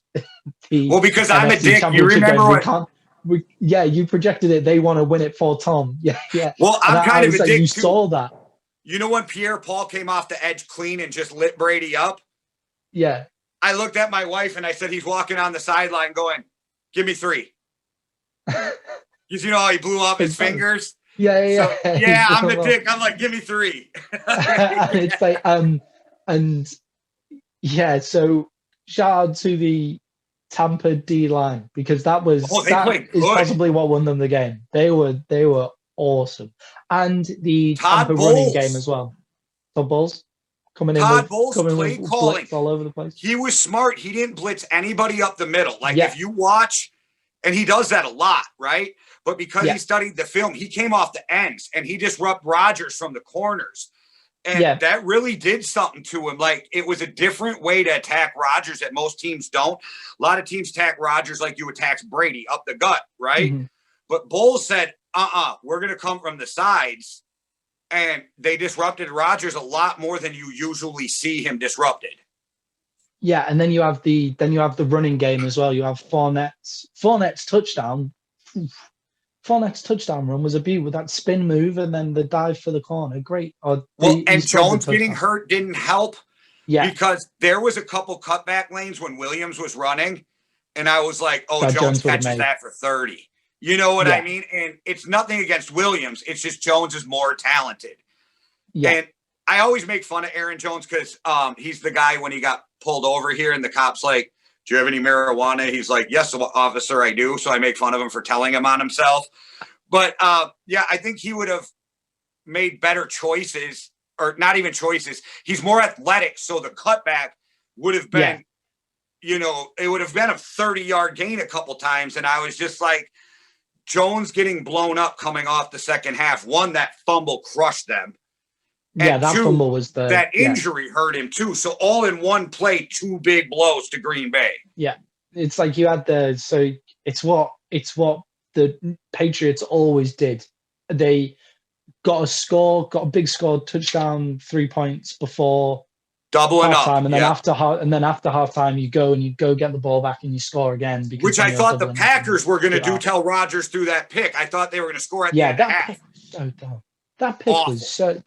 because I'm a dick. You remember you projected it. They want to win it for Tom. Yeah. Well, I'm kind of a dick. You saw that. You know when Pierre-Paul came off the edge clean and just lit Brady up? Yeah. I looked at my wife and I said, he's walking on the sideline going, give me 3. You know how he blew off his fingers? Yeah. So, yeah, I'm the dick. I'm like, give me 3. And it's like, so shout out to the Tampa D line because that is possibly what won them the game. They were awesome, and the Tampa running game as well. Todd Bowles coming in. Todd Bowles play calling all over the place. He was smart. He didn't blitz anybody up the middle. If you watch, and he does that a lot, right? But because he studied the film, he came off the ends and he disrupted Rodgers from the corners. And that really did something to him. Like, it was a different way to attack Rodgers that most teams don't. A lot of teams attack Rodgers like you attack Brady, up the gut, right? Mm-hmm. But Bowles said, we're going to come from the sides. And they disrupted Rodgers a lot more than you usually see him disrupted. Yeah, and then you have the running game as well. You have Fournette's touchdown. Fournette's touchdown run was a beauty with that spin move and then the dive for the corner. Great. And Jones getting hurt didn't help. Yeah. Because there was a couple cutback lanes when Williams was running. And I was like, Jones catches that for 30. You know what I mean? And it's nothing against Williams. It's just Jones is more talented. Yeah. And I always make fun of Aaron Jones because he's the guy when he got pulled over here and the cop's like, do you have any marijuana? He's like, yes, officer, I do. So I make fun of him for telling him on himself. But, I think he would have made better choices, or not even choices. He's more athletic, so the cutback would have been, it would have been a 30-yard gain a couple times. And I was just like, Jones getting blown up coming off the second half. One, that fumble crushed them. And that fumble was that injury hurt him too. So all in one play, 2 big blows to Green Bay. Yeah, it's like you had it's what the Patriots always did. They got a big score, touchdown, 3 points before doubling up, and then after halftime, you go get the ball back and you score again. Which I thought the Packers were going to do. Tell Rodgers through that pick. I thought they were going to score at the end of half. Pick was so dumb. That pick was so.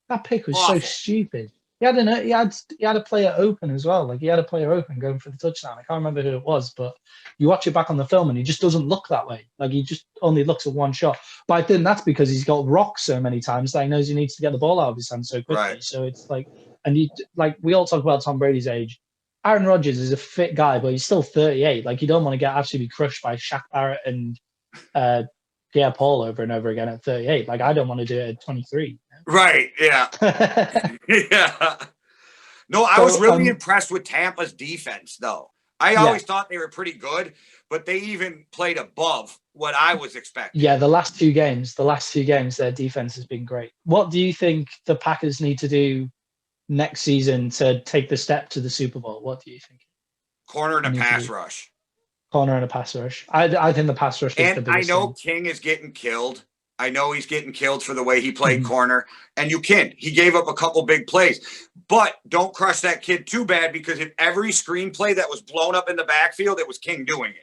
That pick was so stupid. He had a player open as well. Like, he had a player open going for the touchdown. I can't remember who it was, but you watch it back on the film and he just doesn't look that way. Like, he just only looks at one shot. But I think that's because he's got rocked so many times that he knows he needs to get the ball out of his hand so quickly. Right. So it's like And we all talk about Tom Brady's age. Aaron Rodgers is a fit guy, but he's still 38. Like, you don't want to get absolutely crushed by Shaq Barrett and Pierre Paul over and over again at 38. Like, I don't want to do it at 23. Right. Yeah. Yeah. No, I was really impressed with Tampa's defense, though. I always thought they were pretty good, but they even played above what I was expecting. Yeah, the last two games, their defense has been great. What do you think the Packers need to do next season to take the step to the Super Bowl? What do you think? Corner and a pass rush. Corner and a pass rush. I think the pass rush is the biggest I know thing. King is getting killed. I know he's getting killed for the way he played corner. And he gave up a couple big plays. But don't crush that kid too bad, because in every screenplay that was blown up in the backfield, it was King doing it.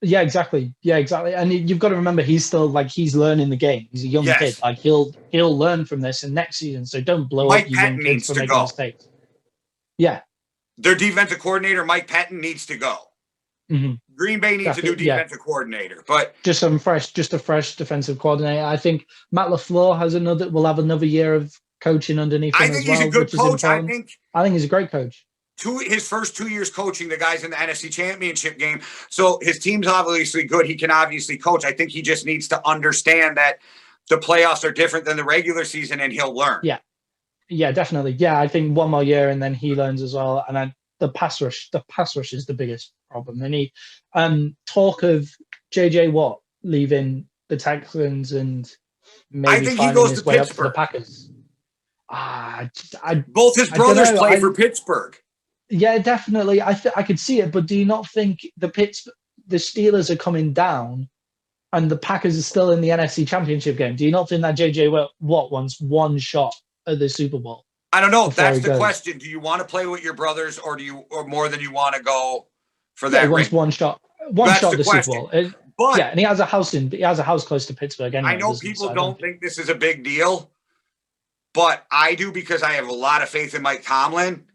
Yeah, exactly. And you've got to remember, he's still he's learning the game. He's a young kid. Like, he'll learn from this in next season. So don't blow up your young kids for making mistakes. Yeah. Their defensive coordinator, Mike Pettin, needs to go. Mm-hmm. Green Bay needs a new defensive coordinator, but just a fresh defensive coordinator. I think Matt LaFleur will have another year of coaching underneath him. I think he's a good coach. I think he's a great coach. His first 2 years coaching, the guys in the NFC Championship game. So his team's obviously good. He can obviously coach. I think he just needs to understand that the playoffs are different than the regular season, and he'll learn. Yeah, definitely. Yeah, I think one more year and then he learns as well. And then the pass rush is the biggest problem. And talk of JJ Watt leaving the Texans and maybe finding his way up to the Packers. Both his brothers play for Pittsburgh. Yeah, definitely. I could see it, but do you not think the Steelers are coming down and the Packers are still in the NFC Championship game? Do you not think that JJ Watt wants one shot at the Super Bowl? I don't know. That's the question. Do you want to play with your brothers, or more than you want to go for that? He wants one shot at the Super Bowl. And he has a house close to Pittsburgh. Anyway, I know people don't think this is a big deal, but I do, because I have a lot of faith in Mike Tomlin.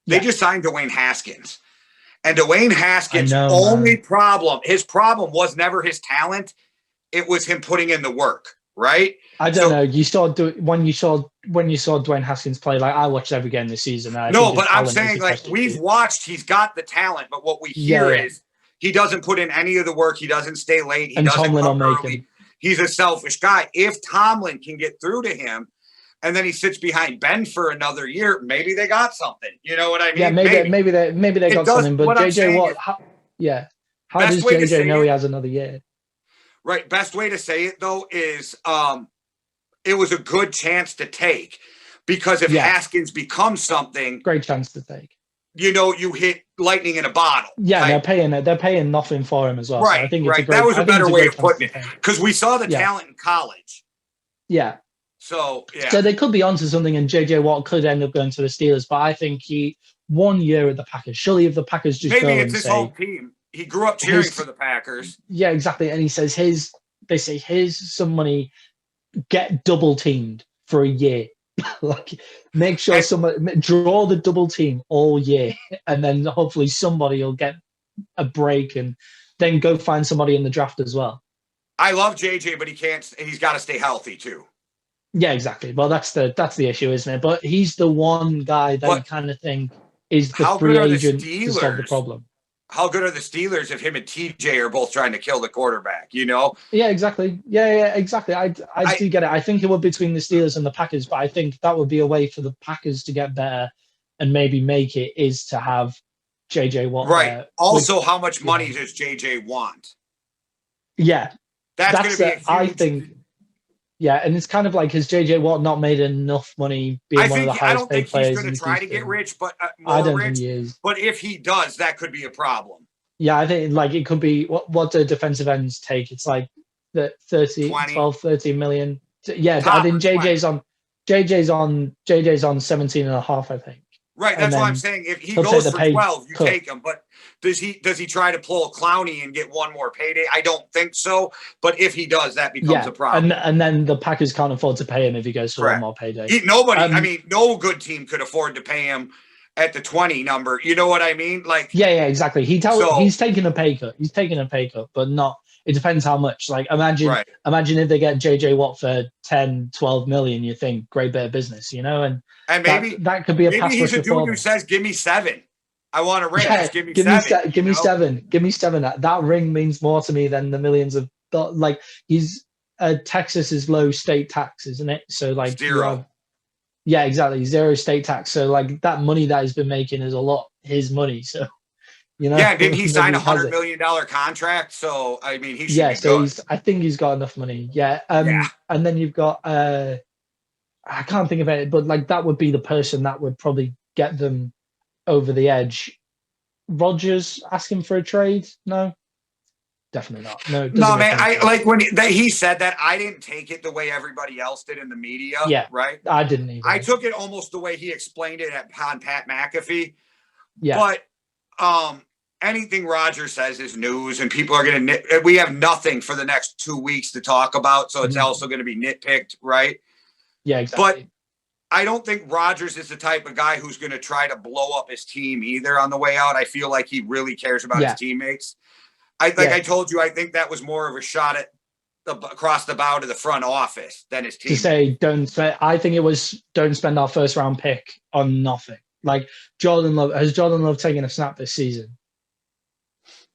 They just signed Dwayne Haskins. And Dwayne Haskins' his problem was never his talent. It was him putting in the work, right? I don't know. When you saw Dwayne Haskins play, like, I watched every game this season. But I'm saying, like, we've watched, he's got the talent, but what we hear is he doesn't put in any of the work. He doesn't stay late. He doesn't Tomlin come will make early. him. He's a selfish guy. If Tomlin can get through to him, and then he sits behind Ben for another year, maybe they got something. You know what I mean? Yeah, maybe they got something. But JJ Watt, how does JJ know he has another year? Right. Best way to say it, though, is it was a good chance to take, because if Haskins becomes something, great chance to take. You hit lightning in a bottle. Yeah, they're paying nothing for him as well. Right. So I think that was a better way of putting it, because we saw the talent in college. Yeah. So they could be onto something, and JJ Watt could end up going to the Steelers. But I think 1 year at the Packers. Surely, if the Packers just maybe it's his whole team. He grew up cheering for the Packers. Yeah, exactly. And he says here's some money, get double teamed for a year. Like, make sure somebody draw the double team all year, and then hopefully somebody will get a break, and then go find somebody in the draft as well. I love JJ, but he's got to stay healthy too. Yeah, exactly. Well, that's the issue, isn't it? But he's the one guy that you kind of think is the free agent to solve the problem. How good are the Steelers if him and TJ are both trying to kill the quarterback, you know? Yeah, exactly. Yeah, exactly. I do get it. I think it would be between the Steelers and the Packers, but I think that would be a way for the Packers to get better and maybe make it, is to have JJ Watt. Right. Also, how much money does JJ want? Yeah. That's going to be a huge... I think... Yeah, and it's kind of like, has JJ Watt not made enough money being one of the highest paid players? I don't think he's going to try to get rich, but I don't think he is. But if he does, that could be a problem. Yeah, I think it could be what do defensive ends take? It's like the 13 million. Yeah, I think JJ's on 17 and a half, I think. Right, that's why I'm saying if he goes for 12, you take him. But does he try to pull a Clowney and get one more payday? I don't think so. But if he does, that becomes a problem. And then the Packers can't afford to pay him if he goes for one more payday. No good team could afford to pay him at the 20 number. You know what I mean? Like, yeah, exactly. He's taking a pay cut. He's taking a pay cut, but not it depends how much. Like Right. imagine if they get JJ Watt for 10, 12 million, you think great bit of business, and And that could be a pass he's a rusher dude for who them. says, "Give me 7. I want a ring. Yeah, Just give me 7." give me 7. Give me 7. That ring means more to me than the millions of like he's Texas is low state tax, isn't it? So like you 0. have, yeah, exactly, 0 state tax. So like that money that he's been making is a lot his money. So Yeah, didn't he sign maybe a he has $100 it. million contract? So I mean, he should Yeah, be so good. I think he's got enough money. Yeah. Yeah. And then you've got I can't think of it, but like that would be the person that would probably get them over the edge. Rodgers asking for a trade? No, definitely not. No, it doesn't No, make man. any I sense. like when he said that. I didn't take it the way everybody else did in the media. Yeah, Right. I didn't either. I took it almost the way he explained it on Pat McAfee. Yeah, But anything Roger says is news, and people are going to. We have nothing for the next 2 weeks to talk about, so it's also going to be nitpicked, right? yeah, exactly. But I don't think Rodgers is the type of guy who's going to try to blow up his team either on the way out. I feel like he really cares about his teammates. I told you, I think that was more of a shot at across the bow to the front office than his team. To say don't spend. I think it was don't spend our first round pick on nothing. Like Jordan Love, has Jordan Love taken a snap this season?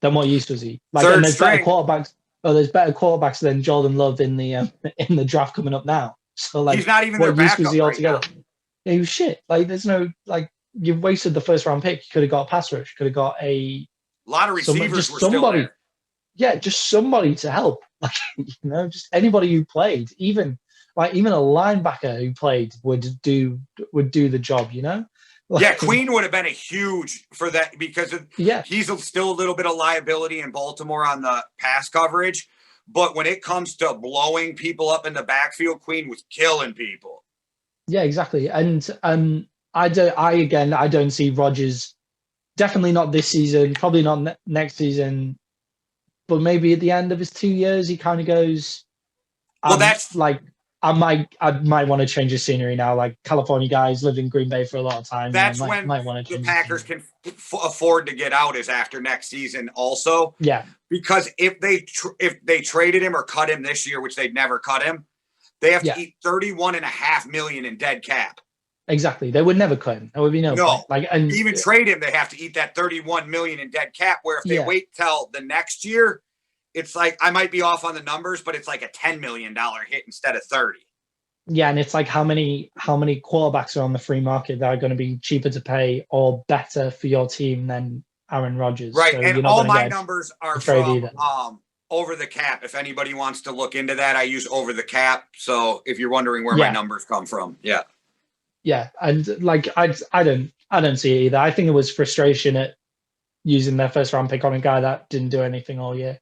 Then what use was he? Like, and there's better quarterbacks. Oh, there's better quarterbacks than Jordan Love in the draft coming up now. So like, he's not even their backup was he altogether? Right, yeah, he was shit. Like, there's no like you've wasted the first round pick. You could have got a pass rush. Could have got a lot of receivers. Were still there. Yeah, just somebody to help. Like just anybody who played, even a linebacker who played would do the job. Like, yeah, Queen would have been a huge for that because he's still a little bit of liability in Baltimore on the pass coverage. But when it comes to blowing people up in the backfield, Queen was killing people. Yeah, exactly. And I don't see Rodgers, definitely not this season, probably not next season, but maybe at the end of his 2 years, he kind of goes, well, that's like, I might want to change the scenery now. Like California guys lived in Green Bay for a lot of time. That's when the Packers can afford to get out is after next season also. Yeah. Because if they traded him or cut him this year, which they'd never cut him, they have to eat $31.5 million in dead cap. Exactly. They would never cut him. There would be no point. Like, and even trade him, they have to eat that $31 million in dead cap. Where if they wait till the next year, it's like, I might be off on the numbers, but it's like a $10 million hit instead of 30. Yeah, and it's like how many quarterbacks are on the free market that are going to be cheaper to pay or better for your team than Aaron Rodgers. Right, so and all my numbers are from Over the Cap. If anybody wants to look into that, I use Over the Cap. So if you're wondering where my numbers come from, yeah, and like I don't see it either. I think it was frustration at using their first round pick on a guy that didn't do anything all year.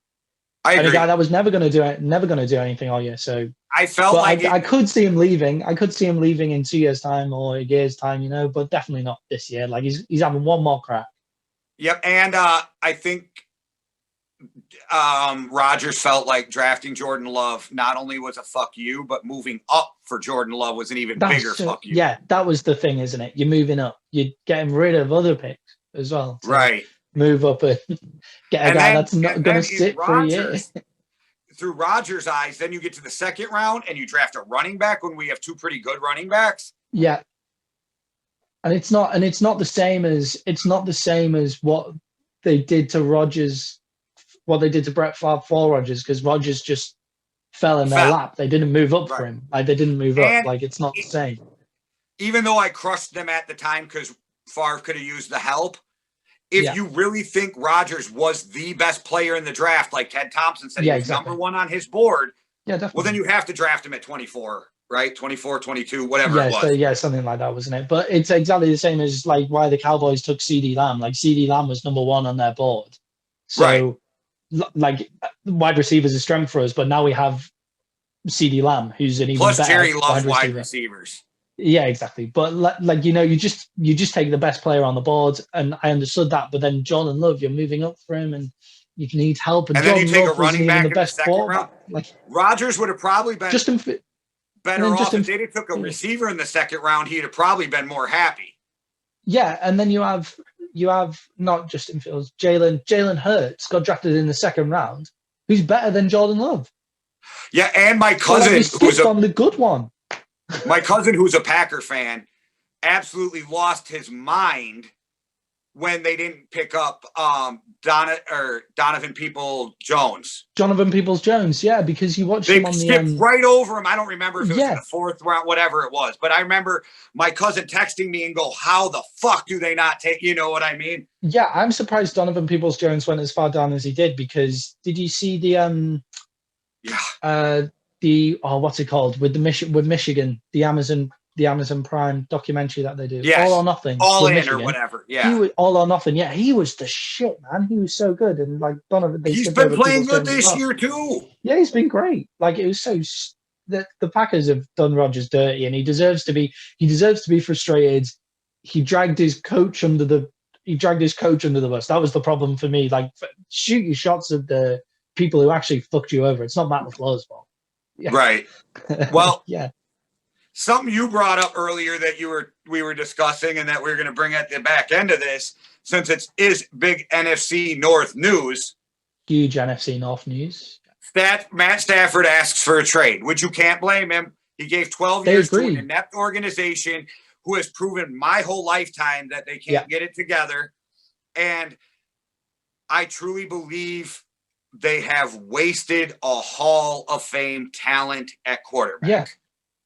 And a guy that was never going to do anything all year. So I felt like I could see him leaving. I could see him leaving in 2 years' time or a year's time, but definitely not this year. Like he's having one more crack. Yep, and I think Rodgers felt like drafting Jordan Love not only was a fuck you, but moving up for Jordan Love was an even bigger fuck you. Yeah, that was the thing, isn't it? You're moving up. You're getting rid of other picks as well. Right. Move up and get a guy that's not going to sit for a year. Through Rodgers' eyes, then you get to the second round and you draft a running back when we have two pretty good running backs. Yeah. And it's not the same as what they did to Rodgers, what they did to Brett Favre for Rodgers, because Rodgers just fell in their lap. They didn't move up for him. Like they didn't move up. Like it's not the same. Even though I crushed them at the time because Favre could have used the help. If you really think Rodgers was the best player in the draft, like Ted Thompson said, he was number one on his board. Yeah, definitely. Well, then you have to draft him at 24, right? 24, 22, whatever it was. So, something like that, wasn't it? But it's exactly the same as like why the Cowboys took CeeDee Lamb. Like CeeDee Lamb was number one on their board. So, like wide receiver is a strength for us, but now we have CeeDee Lamb, who's an even better Jerry loves wide receivers. Yeah, exactly. But like you just take the best player on the board, and I understood that. But then Jordan Love, you're moving up for him, and you need help. And then you take a running back in the second round. Like Rodgers would have probably been better off if they took a receiver in the second round. He'd have probably been more happy. Yeah, and then you have not Justin Fields, Jalen Hurts got drafted in the second round. who's better than Jordan Love. Yeah, and my So, like, cousin, we who's skipped on the good one. who's a Packer fan, absolutely lost his mind when they didn't pick up Donovan Peoples-Jones. Jonathan Peoples-Jones, yeah, because you watched They him on skipped the right over him. I don't remember if it was in yeah. the fourth round, whatever it was. But I remember my cousin texting me and go, how the fuck do they not take, you know what I mean? Yeah, I'm surprised Donovan Peoples-Jones went as far down as he did, because did you see the what's it called with Michigan, the Amazon Prime documentary that they do, Yes. All or Nothing, All in Michigan, or whatever. Yeah, he was All or Nothing. Yeah, he was the shit, man. He was so good, and like Donovan, he's been playing good this year too. Yeah, he's been great. Like, it was so the Packers have done Rodgers dirty, and he deserves to be frustrated. He dragged his coach under the bus. That was the problem for me. Like, shoot your shots at the people who actually fucked you over. It's not Matt LaFleur's fault. Yeah. Right. Well, yeah. Something you brought up earlier that we were discussing, and that we're going to bring at the back end of this, since it is big NFC North news. Huge NFC North news. Matt Stafford asks for a trade, which you can't blame him. He gave 12 years to an inept organization who has proven my whole lifetime that they can't get it together. And I truly believe they have wasted a Hall of Fame talent at quarterback. Yeah.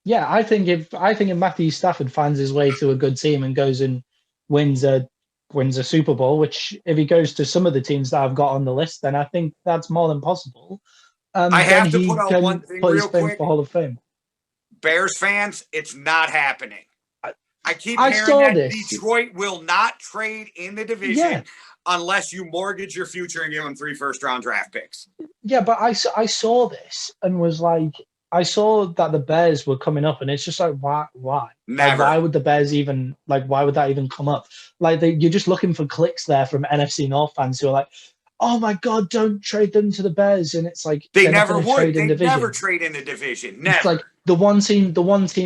Yeah, I think if Matthew Stafford finds his way to a good team and goes and wins a Super Bowl, which if he goes to some of the teams that I've got on the list, then I think that's more than possible. I have to put out one thing real quick. For Hall of Fame. Bears fans, it's not happening. I keep I hearing that this. Detroit will not trade in the division unless you mortgage your future and give them 3 first-round draft picks. Yeah, but I saw this and was like, I saw that the Bears were coming up, and it's just like, why? Never. Like, why would the Bears even, like, why would that even come up? Like, you're just looking for clicks there from NFC North fans who are like, oh my God, don't trade them to the Bears. And it's like, they never would. They never trade in the division. Never. It's like the one team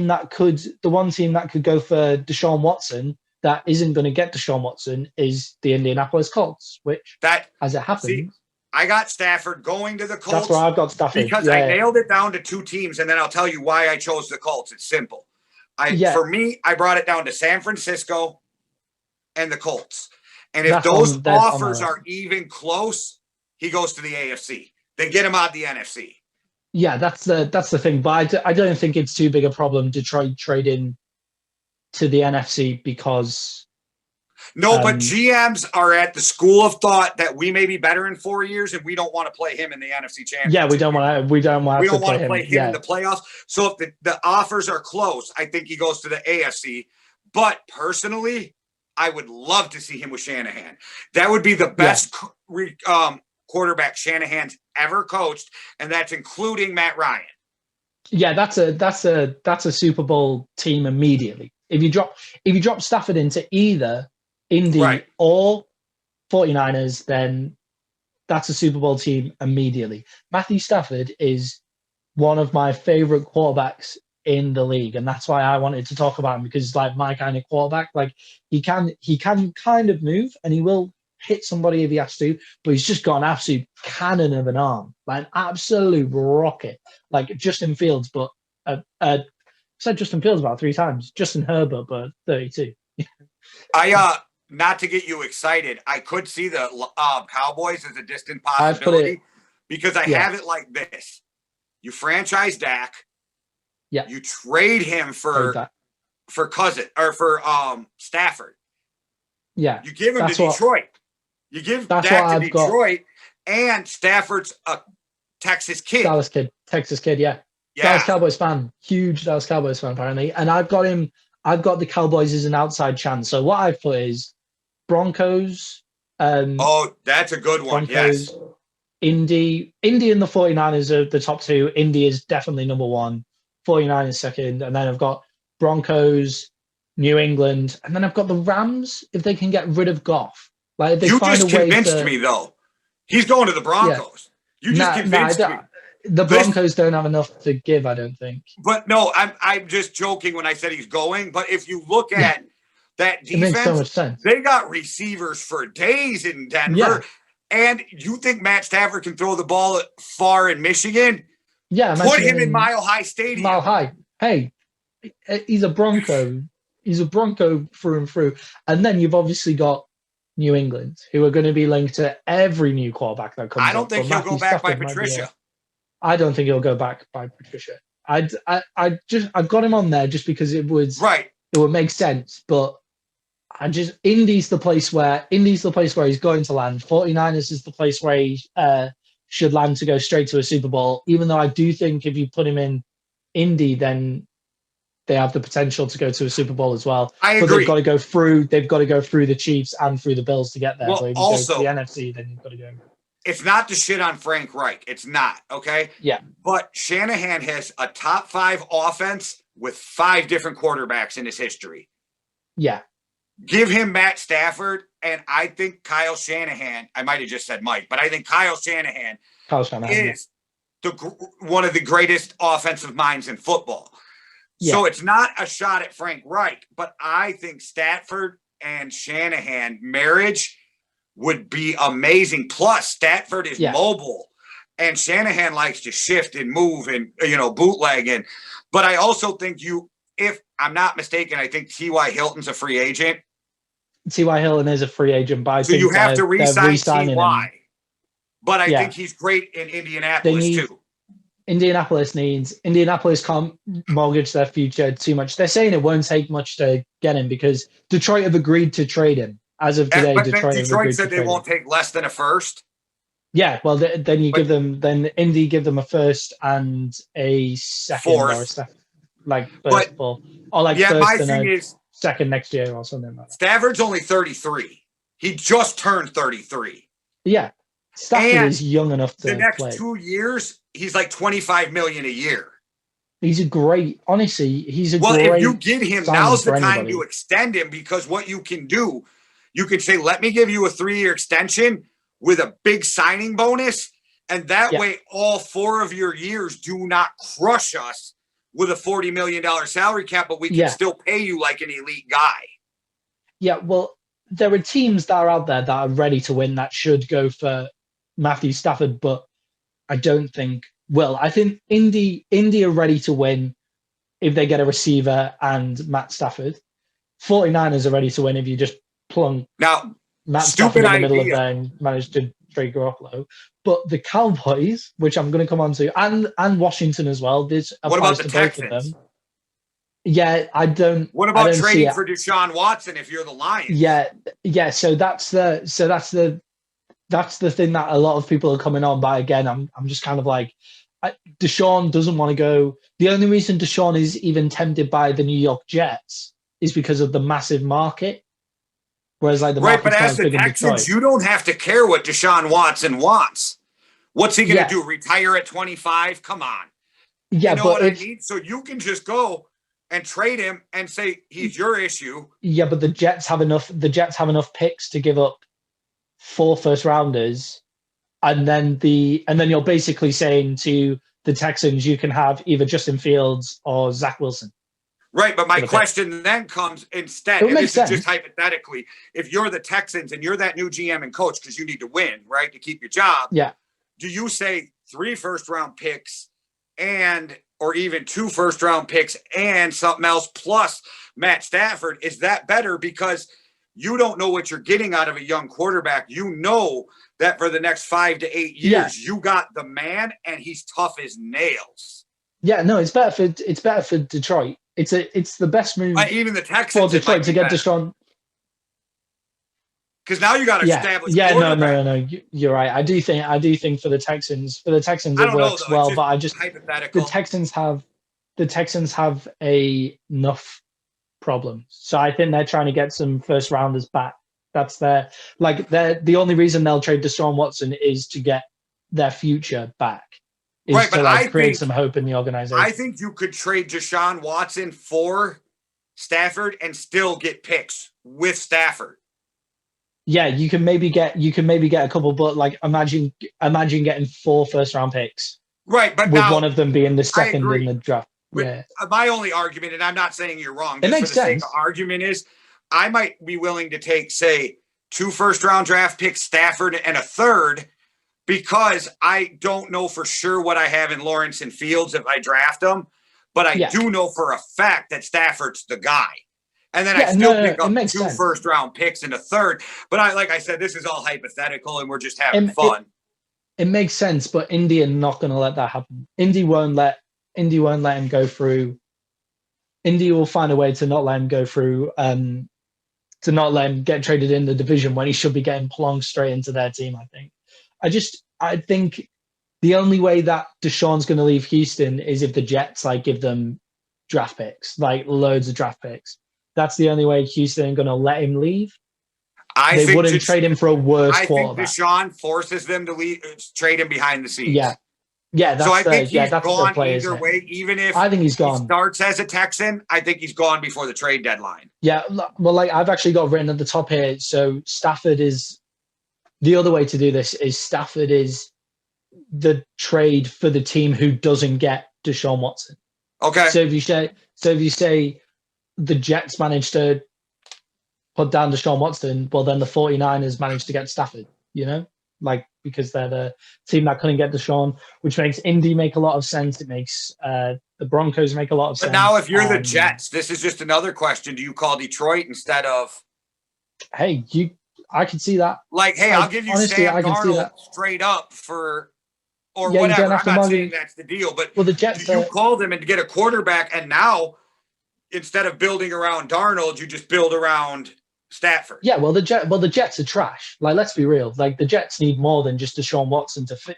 that could go for Deshaun Watson that isn't going to get Deshaun Watson is the Indianapolis Colts, which, as it happens, I got Stafford going to the Colts. That's where I've got Stafford. Because I nailed it down to 2 teams, and then I'll tell you why I chose the Colts. It's simple. For me, I brought it down to San Francisco and the Colts. And if those offers are even close, he goes to the AFC. They get him out of the NFC. Yeah, that's the thing. But I don't think it's too big a problem to try trade in to the NFC because... No, but GMs are at the school of thought that we may be better in 4 years, and we don't want to play him in the NFC Championship. Yeah, we don't want to play him in the playoffs. So if the offers are close, I think he goes to the AFC. But personally, I would love to see him with Shanahan. That would be the best quarterback Shanahan's ever coached, and that's including Matt Ryan. Yeah, that's a Super Bowl team immediately. If you drop Stafford into either Indy or 49ers, then that's a Super Bowl team immediately. Matthew Stafford is one of my favorite quarterbacks in the league, and that's why I wanted to talk about him, because like my kind of quarterback, like he can kind of move, and he will hit somebody if he has to, but he's just got an absolute cannon of an arm, like an absolute rocket, like Justin Fields, but said Justin Fields about 3 times, Justin Herbert, but 32. Not to get you excited, I could see the Cowboys as a distant possibility, because I have it like this: you franchise Dak, you trade him for Cousin or for Stafford, you give him to Detroit, you give Dak to Detroit, and Stafford's a Texas kid, Texas kid, Dallas Cowboys fan, huge Dallas Cowboys fan apparently, and I've got the Cowboys as an outside chance. So what I've put is Broncos. That's a good one. Broncos, yes. Indy and the 49ers are the top 2. Indy is definitely number 1. 49ers second. And then I've got Broncos, New England. And then I've got the Rams if they can get rid of Goff. Like, if they find a way to... You just convinced me, though. He's going to the Broncos. Yeah. You just convinced me. The Broncos don't have enough to give, I don't think. But no, I'm just joking when I said he's going. But if you look at that defense, it makes so much sense. They got receivers for days in Denver. And you think Matt Stafford can throw the ball far in Michigan? Yeah, put him in Mile High Stadium. Mile High. Hey, he's a Bronco. He's a Bronco through and through. And then you've obviously got New England, who are going to be linked to every new quarterback that comes. I don't think he'll go back by Patricia. I don't think he'll go back by Patricia. I've got him on there just because it would make sense. But Indy's the place where he's going to land. 49ers is the place where he should land to go straight to a Super Bowl. Even though I do think if you put him in Indy, then they have the potential to go to a Super Bowl as well. I agree. But they've got to go through. They've got to go through the Chiefs and through the Bills to get there. Well, so if you also, go to the NFC, then you've got to go. It's not to shit on Frank Reich. It's not, okay? Yeah. But Shanahan has a top 5 offense with 5 different quarterbacks in his history. Yeah. Give him Matt Stafford, and I think Kyle Shanahan, I might have just said Mike, but I think Kyle Shanahan is one of the greatest offensive minds in football. Yeah. So it's not a shot at Frank Reich, but I think Stafford and Shanahan marriage would be amazing. Plus, Stafford is mobile, and Shanahan likes to shift and move and, bootleg. But I also think if I'm not mistaken, I think T.Y. Hilton's a free agent. T.Y. Hilton is a free agent, but so you have to re-sign T.Y. But I think he's great in Indianapolis too. Indianapolis can't mortgage their future too much. They're saying it won't take much to get him because Detroit have agreed to trade him. As of today, Detroit said they won't take less than a first. Yeah, well, then Indy give them a first and a second or a second, first ball, or first and a second next year or something like that. Stafford's only 33. He just turned 33. Yeah, Stafford is young enough to the next play. 2 years, he's like $25 million a year. He's a great, honestly, he's a well, great. Well, if you get him, now's the time to extend him because what you can do. You can say, let me give you a 3-year extension with a big signing bonus. And that way, all 4 of your years do not crush us with a $40 million salary cap, but we can still pay you like an elite guy. Yeah, well, there are teams that are out there that are ready to win that should go for Matthew Stafford, but I don't think, I think Indy are ready to win if they get a receiver and Matt Stafford. 49ers are ready to win if you just plunk Matt Stafford in the middle of there and manage to trade Garoppolo. But the Cowboys, which I'm going to come on to, and Washington as well, this applies to both of them. Yeah, I don't. What about trading for Deshaun Watson if you're the Lions? Yeah. So that's the thing that a lot of people are coming on. But again, I'm just kind of like, Deshaun doesn't want to go. The only reason Deshaun is even tempted by the New York Jets is because of the massive market. Whereas the but as the Texans, you don't have to care what Deshaun Watson wants. What's he going to do? Retire at 25? Come on. Yeah, you know what I mean? So you can just go and trade him and say he's your issue. Yeah, but the Jets have enough. The Jets have enough picks to give up 4 first rounders, and then you're basically saying to the Texans, you can have either Justin Fields or Zach Wilson. Right, but my question then comes instead, and this is just hypothetically, if you're the Texans and you're that new GM and coach because you need to win, right, to keep your job, do you say 3 first-round picks or even 2 first-round picks and something else plus Matt Stafford? Is that better? Because you don't know what you're getting out of a young quarterback. You know that for the next 5 to 8 years, you got the man, and he's tough as nails. Yeah, no, it's better for Detroit. It's the best move. Even the Texans for Detroit to get Deshaun. Because now you got to establish. Yeah, no. You're right. I do think for the Texans it works well, but I just hypothetical. The Texans have enough problems, so I think they're trying to get some first rounders back. That's the only reason they'll trade Deshaun Watson is to get their future back. I create some hope in the organization. I think you could trade Deshaun Watson for Stafford and still get picks with Stafford. Yeah, you can maybe get a couple, but imagine getting 4 first round picks. Right, but with now, one of them being the second in the draft. But my only argument, and I'm not saying you're wrong, it makes for the sense. sake of argument is I might be willing to take, say, 2 first-round draft picks, Stafford, and a third, because I don't know for sure what I have in Lawrence and Fields if I draft them, but I do know for a fact that Stafford's the guy. And then I still pick up 2 first-round picks and a third. But like I said, this is all hypothetical, and we're just having fun. It makes sense, but Indy are not going to let that happen. Indy won't let him go through. Indy will find a way to not let him go through, to not let him get traded in the division when he should be getting plunked straight into their team, I think. I think the only way that Deshaun's going to leave Houston is if the Jets give them draft picks, loads of draft picks. That's the only way Houston are going to let him leave. They wouldn't trade him for a worse quarterback. I think Deshaun forces them to trade him behind the scenes. Yeah. That's so I think he's that's gone the play, either way. Even if I think he's gone. He starts as a Texan, I think he's gone before the trade deadline. Yeah, well, I've actually got written at the top here. So Stafford is the other way to do this. Is Stafford is the trade for the team who doesn't get Deshaun Watson. Okay. So if you say the Jets managed to put down Deshaun Watson, well, then the 49ers managed to get Stafford, because they're the team that couldn't get Deshaun, which makes Indy make a lot of sense. It makes the Broncos make a lot of sense. But now if you're the Jets, this is just another question. Do you call Detroit instead of... Hey, I can see that. I'll give you honestly, Sam Darnold straight up for... Or whatever. I'm not saying that's the deal, but the Jets, you call them and get a quarterback, and now instead of building around Darnold, you just build around Stafford. Yeah, well, the Jets are trash. Let's be real. The Jets need more than just Deshaun Watson to fit.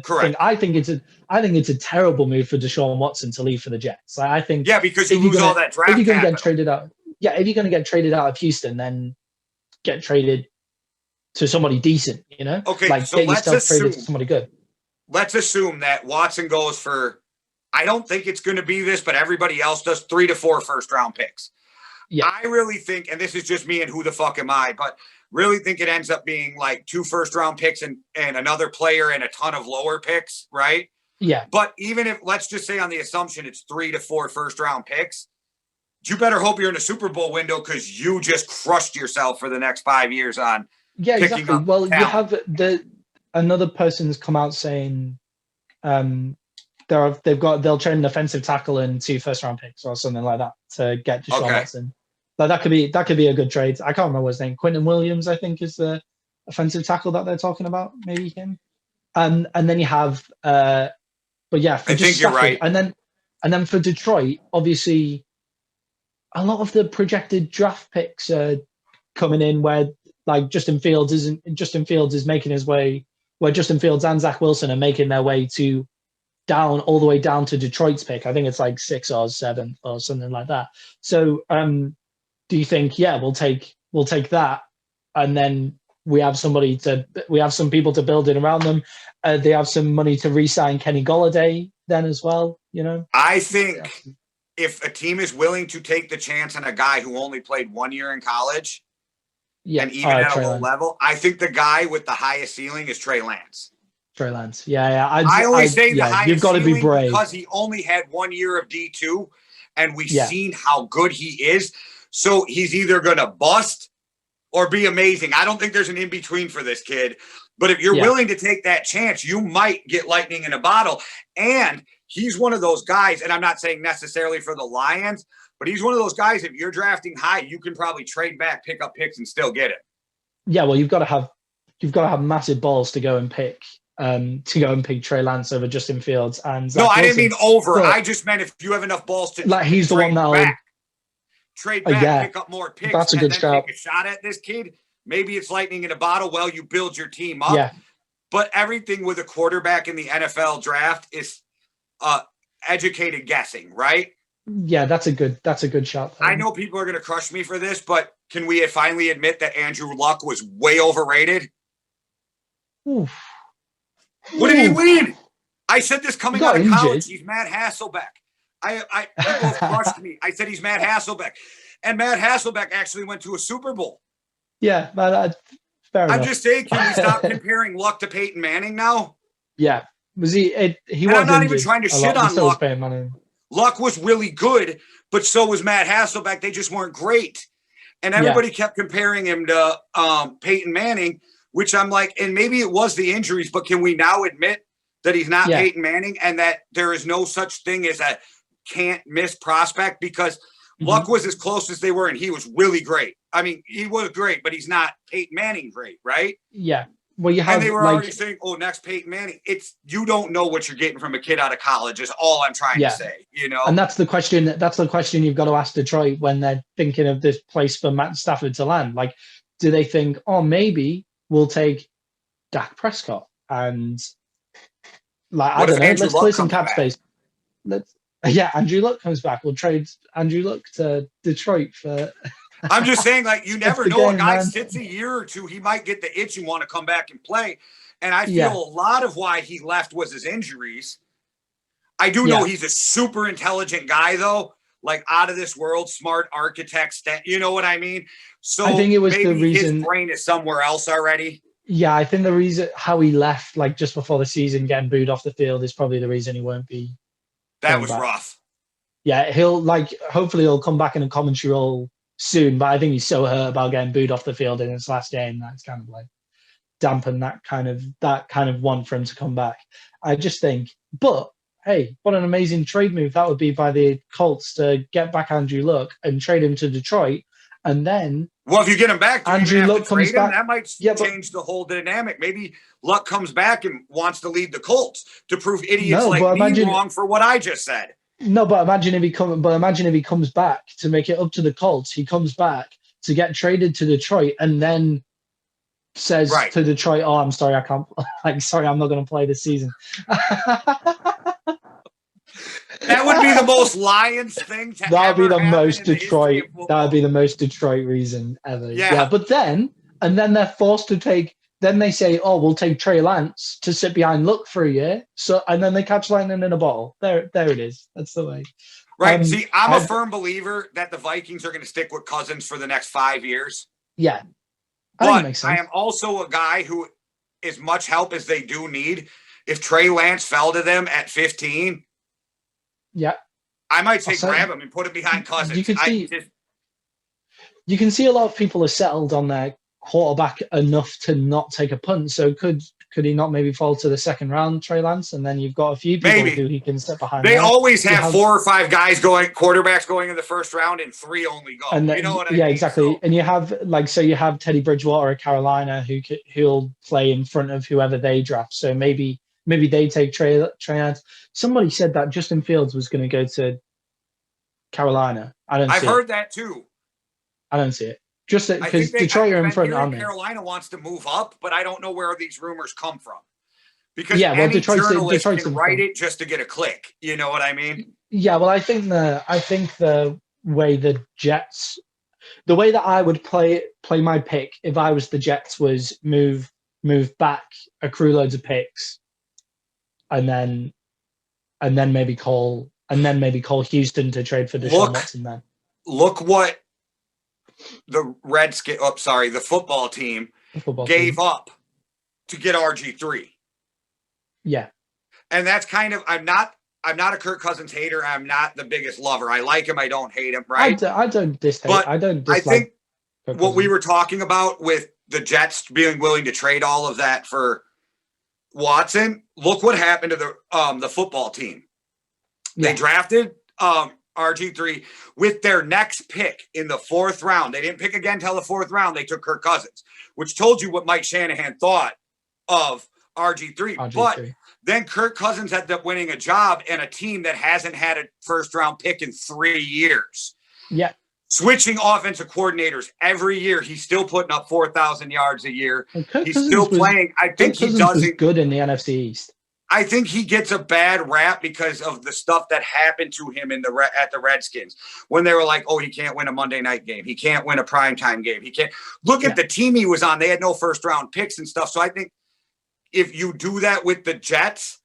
Correct. I think it's a terrible move for Deshaun Watson to leave for the Jets. I think because you lose all that draft. If you're going to get traded out, if you're going to get traded out of Houston, then get traded to somebody decent. Okay, so get yourself traded to somebody good. Let's assume that Watson goes for. I don't think it's going to be this, but everybody else does 3 to 4 first-round picks. Yeah. I really think, and this is just me and who the fuck am I, but really think it ends up being 2 first-round picks and another player and a ton of lower picks, right? Yeah. But even if, let's just say on the assumption it's 3 to 4 first-round picks, you better hope you're in a Super Bowl window because you just crushed yourself for the next 5 years on picking exactly. up Well, talent. You have another person's come out saying they'll trade an offensive tackle and 2 first-round picks or something like that to get Deshaun Watson. That could be a good trade. I can't remember his name. Quentin Williams, I think, is the offensive tackle that they're talking about. Maybe him. And then you have, I think you're right. And then for Detroit, obviously, a lot of the projected draft picks are coming in where Justin Fields is making his way. Where Justin Fields and Zach Wilson are making their way all the way down to Detroit's pick. I think it's 6 or 7 or something like that. So do you think, we'll take that, and then we have some people to build it around them. They have some money to re-sign Kenny Golladay then as well, I think if a team is willing to take the chance on a guy who only played 1 year in college, and even at a low level, I think the guy with the highest ceiling is Trey Lance. Trey Lance. Yeah. I only say the highest you've got to be brave because he only had 1 year of D2, and we've seen how good he is. So he's either going to bust or be amazing. I don't think there's an in-between for this kid. But if you're willing to take that chance, you might get lightning in a bottle. And he's one of those guys, and I'm not saying necessarily for the Lions, but he's one of those guys, if you're drafting high, you can probably trade back, pick up picks, and still get it. Yeah, well, you've got to have massive balls to go and pick Trey Lance over Justin Fields and Zach Wilson. I didn't mean over. But I just meant if you have enough balls to he's the one that'll trade back, pick up more picks, that's a good shot. Take a shot at this kid. Maybe it's lightning in a bottle. Well, you build your team up. Yeah. But everything with a quarterback in the NFL draft is educated guessing, right? Yeah, that's a good shot. I know people are going to crush me for this, but can we finally admit that Andrew Luck was way overrated? Oof. What did he win? I said this coming out of college. He's Matt Hasselbeck. People crushed me. I said he's Matt Hasselbeck. And Matt Hasselbeck actually went to a Super Bowl. Yeah, fair enough. I'm just saying, can we stop comparing Luck to Peyton Manning now? Yeah. Was he was I'm not even trying to shit on Luck. Manning. Luck was really good, but so was Matt Hasselbeck. They just weren't great. And Yeah. everybody kept comparing him to Peyton Manning, which I'm like, and maybe it was the injuries, but can we now admit that he's not Yeah. Peyton Manning and that there is no such thing as a can't miss prospect? Because Luck was as close as they were, and he was really great. I mean, he was great, but he's not Peyton Manning great, right? Yeah. Well, you have, and they were like, already saying, "Oh, next Peyton Manning." It's you don't know what you're getting from a kid out of college. Is all I'm trying to say. You know, and that's the question. That's the question you've got to ask Detroit when they're thinking of this place for Matt Stafford to land. Like, do they think, oh, maybe we'll take Dak Prescott and, like, I what if don't know, Andrew let's Luck play some comes cap back? space. Andrew Luck comes back. We'll trade Andrew Luck to Detroit for. I'm just saying, like, you never the know. game, A guy man. sits a year or two, he might get the itch and want to come back and play. And I feel a lot of why he left was his injuries. I do know he's a super intelligent guy, though, like out of this world, smart architect. You know what I mean? So I think it was maybe the reason his brain is somewhere else already. Yeah, I think the reason how he left, like, just before the season, getting booed off the field, is probably the reason he won't be. That was back. rough. Yeah, hopefully he'll come back in a commentary role soon, but I think he's so hurt about getting booed off the field in his last game that's kind of like dampened that kind of want for him to come back. I just think, but hey, what an amazing trade move that would be by the Colts to get back Andrew Luck and trade him to Detroit, and then. Well, if you get him back, do Andrew you even have Luck to trade comes him? back. That might change the whole dynamic. Maybe Luck comes back and wants to lead the Colts to prove idiots me wrong for what I just said. No, but imagine if he comes back to make it up to the Colts. He comes back to get traded to Detroit, and then says to Detroit, "Oh, I'm sorry, I can't. Sorry, I'm not going to play this season." That would be the most Lions thing to That would be the most Detroit. That would be the most Detroit reason ever. Yeah. But then they're forced to take. Then they say, "Oh, we'll take Trey Lance to sit behind Luck for a year." So, and then they catch lightning in a bottle. There it is. That's the way. Right. See, I'm a firm believer that the Vikings are going to stick with Cousins for the next 5 years. Yeah. But I am also a guy who, as much help as they do need, if Trey Lance fell to them at 15, I might say grab him and put him behind Cousins. You can see a lot of people are settled on their quarterback enough to not take a punt. So could he not maybe fall to the second round, Trey Lance? And then you've got a few people who he can step behind. They always have 4 or 5 guys quarterbacks going in the first round, and 3 only go. And then, you know what I mean? Yeah, exactly. So, and you have you have Teddy Bridgewater at Carolina who'll play in front of whoever they draft. So maybe they take Trey Lance. Somebody said that Justin Fields was going to go to Carolina. I've heard that too. I don't see it. Just because Detroit are in front of me. Carolina wants to move up, but I don't know where these rumors come from. Because Detroit's can write it just to get a click. You know what I mean? Yeah, well, I think the way the Jets, the way that I would play my pick if I was the Jets was move back, accrue loads of picks, and then maybe call Houston to trade for Deshaun Watson. Then look what the the football team gave up to get RG3. Yeah. And that's kind of, I'm not a Kirk Cousins hater. I'm not the biggest lover. I like him. I don't hate him. Right. I don't dislike. I think what we were talking about with the Jets being willing to trade all of that for Watson, look what happened to the football team. They drafted RG3 with their next pick in the 4th round. They didn't pick again until the 4th round. They took Kirk Cousins, which told you what Mike Shanahan thought of RG3. But then Kirk Cousins ended up winning a job in a team that hasn't had a 1st-round pick in 3 years. Yeah. Switching offensive coordinators every year. He's still putting up 4,000 yards a year. He's still playing. I think he doesn't good in the NFC East. I think he gets a bad rap because of the stuff that happened to him at the Redskins when they were like, "Oh, he can't win a Monday night game. He can't win a primetime game. He can't." Look at the team he was on. They had no 1st-round picks and stuff. So I think if you do that with the Jets,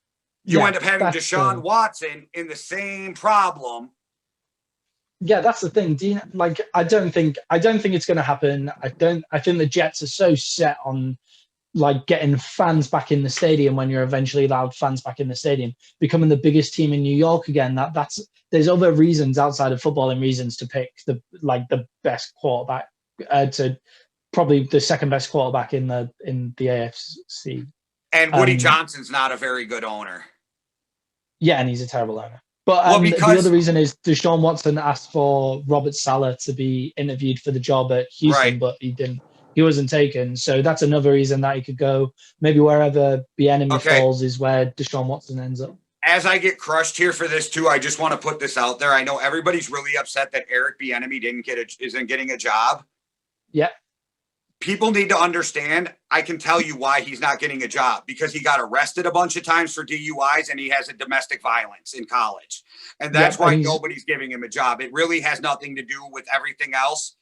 you end up having Deshaun Watson in the same problem. Yeah, that's the thing, Dean. I don't think it's going to happen. I think the Jets are so set on getting fans back in the stadium when you're eventually allowed fans back in the stadium, becoming the biggest team in New York again. There's other reasons outside of football and reasons to pick the best quarterback to probably the second best quarterback in the AFC. And Woody Johnson's not a very good owner. Yeah, and he's a terrible owner. But Well, the other reason is Deshaun Watson asked for Robert Saleh to be interviewed for the job at Houston, but he didn't. He wasn't taken. So that's another reason that he could go. Maybe wherever Bieniemy falls is where Deshaun Watson ends up. As I get crushed here for this too, I just want to put this out there. I know everybody's really upset that Eric Bieniemy isn't getting a job. Yeah. People need to understand, I can tell you why he's not getting a job, because he got arrested a bunch of times for DUIs and he has a domestic violence in college. And that's why nobody's giving him a job. It really has nothing to do with everything else.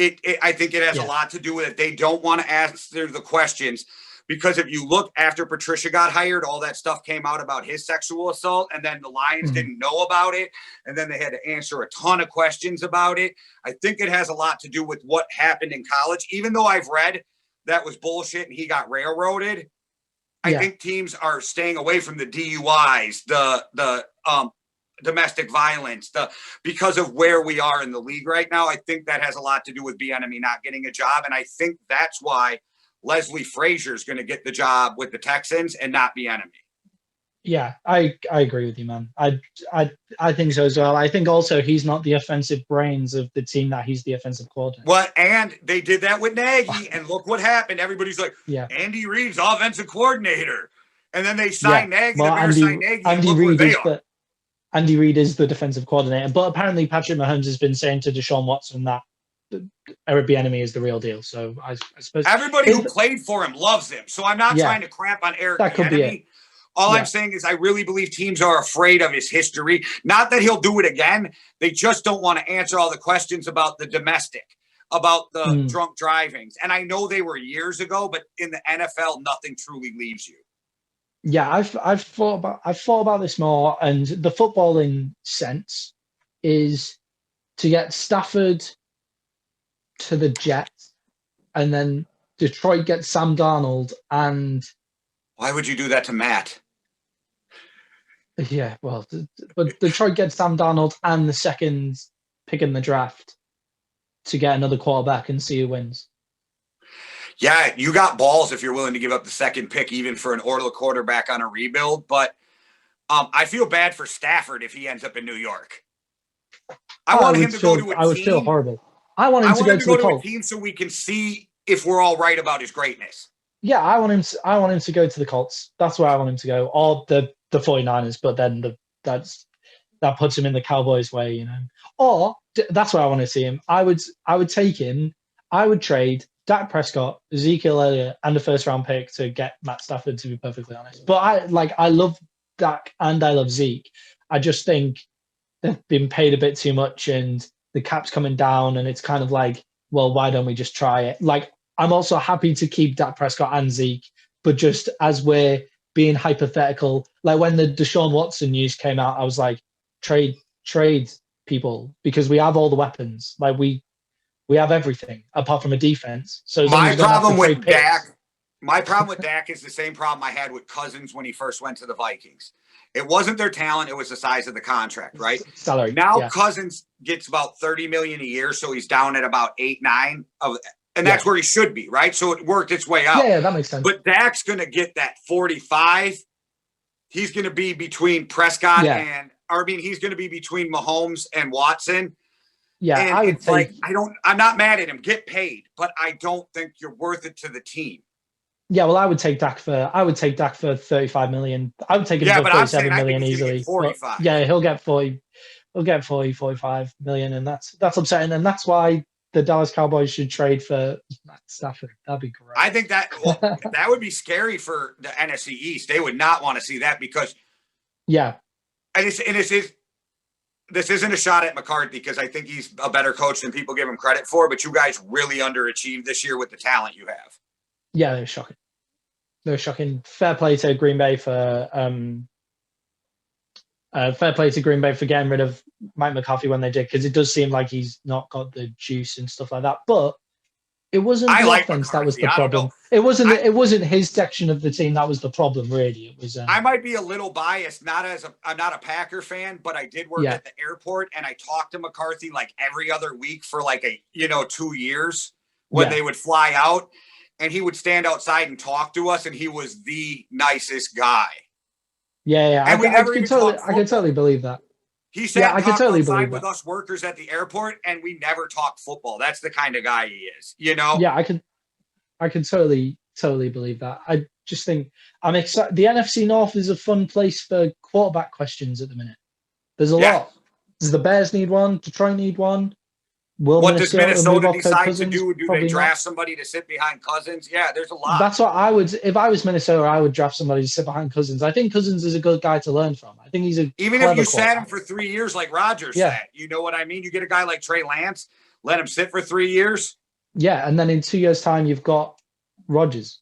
I think it has a lot to do with it. They don't want to answer the questions, because if you look after Patricia got hired, all that stuff came out about his sexual assault, and then the Lions didn't know about it, and then they had to answer a ton of questions about it. I think it has a lot to do with what happened in college. Even though I've read that was bullshit and he got railroaded, I think teams are staying away from the DUIs, the domestic violence, because of where we are in the league right now. I think that has a lot to do with Bieniemy not getting a job, and I think that's why Leslie Frazier is going to get the job with the Texans and not Bieniemy. Yeah, I agree with you, man. I think so as well. I think also he's not the offensive brains of the team that he's the offensive coordinator. Well, and they did that with Nagy, and look what happened. Everybody's like, Andy Reid's offensive coordinator. And then they signed Nagy, well, Andy Reid is the defensive coordinator. But apparently Patrick Mahomes has been saying to Deshaun Watson that Eric Bieniemy is the real deal. So I suppose everybody who played for him loves him. So I'm not trying to crap on Eric Bieniemy. All I'm saying is I really believe teams are afraid of his history. Not that he'll do it again. They just don't want to answer all the questions about the domestic, about the drunk drivings. And I know they were years ago, but in the NFL, nothing truly leaves you. Yeah, I've thought about this more, and the footballing sense is to get Stafford to the Jets, and then Detroit gets Sam Darnold. And why would you do that to Matt? Yeah, well, but Detroit gets Sam Darnold and the second pick in the draft to get another quarterback and see who wins. Yeah, you got balls if you're willing to give up the second pick, even for an order quarterback on a rebuild. But I feel bad for Stafford if he ends up in New York. I want him to go to a team. I would feel horrible. I want him to go to a team so we can see if we're all right about his greatness. Yeah, I want him to go to the Colts. That's where I want him to go, or the 49ers. But then that puts him in the Cowboys' way, you know. Or that's where I want to see him. I would take him. I would trade Dak Prescott, Ezekiel Elliott, and a first-round pick to get Matt Stafford, to be perfectly honest. But I love Dak and I love Zeke. I just think they've been paid a bit too much, and the cap's coming down, and it's kind of like, well, why don't we just try it? Like, I'm also happy to keep Dak Prescott and Zeke, but just as we're being hypothetical, like when the Deshaun Watson news came out, I was like, trade people, because we have all the weapons. Like we have everything apart from a defense. So my problem with Dak is the same problem I had with Cousins when he first went to the Vikings. It wasn't their talent; it was the size of the contract, right? Salary. Now Cousins gets about $30 million a year, so he's down at about 8-9 of. And that's where he should be, right? So it worked its way out. Yeah, that makes sense. But Dak's going to get that 45. He's going to be between Prescott he's going to be between Mahomes and Watson. Yeah, and I would think. I'm not mad at him. Get paid, but I don't think you're worth it to the team. Yeah, well, I would take Dak for 35 million. I would take him for 37 million easily. 45. Yeah, he'll get 40. He'll get 45 million, and that's upsetting. And that's why the Dallas Cowboys should trade for Matt Stafford. That'd be great. I think that would be scary for the NFC East. They would not want to see that because, and this isn't a shot at McCarthy, because I think he's a better coach than people give him credit for. But you guys really underachieved this year with the talent you have. Yeah, they're shocking. They're shocking. Fair play to Green Bay for getting rid of Mike McCarthy when they did, because it does seem like he's not got the juice and stuff like that. But It wasn't I the like offense that was McCarthy. the I don't problem. know. It wasn't his section of the team that was the problem, really. It was I might be a little biased, I'm not a Packer fan, but I did work yeah, at the airport and I talked to McCarthy like every other week for like 2 years when yeah, they would fly out, and he would stand outside and talk to us, and he was the nicest guy. yeah. And we never even talked I could football. totally believe that. He Yeah, sat I and could talked totally believe outside with that. us workers at the airport, and we never talked football. That's the kind of guy he is, you know? Yeah, I can totally believe that. I just think I'm excited. The NFC North is a fun place for quarterback questions at the minute. There's a Yeah. lot. Does the Bears need one? Detroit need one? Will What does Minnesota move Minnesota off Kirk decide to Cousins? do? Do they Probably not. draft somebody to sit behind Cousins? Yeah, there's a lot. That's what I would. If I was Minnesota, I would draft somebody to sit behind Cousins. I think Cousins is a good guy to learn from. I think he's a Even if clever you sat him quarterback. for 3 years like Rodgers Yeah, sat, you know what I mean? You get a guy like Trey Lance, let him sit for 3 years. yeah. And then in 2 years' time, you've got Rodgers.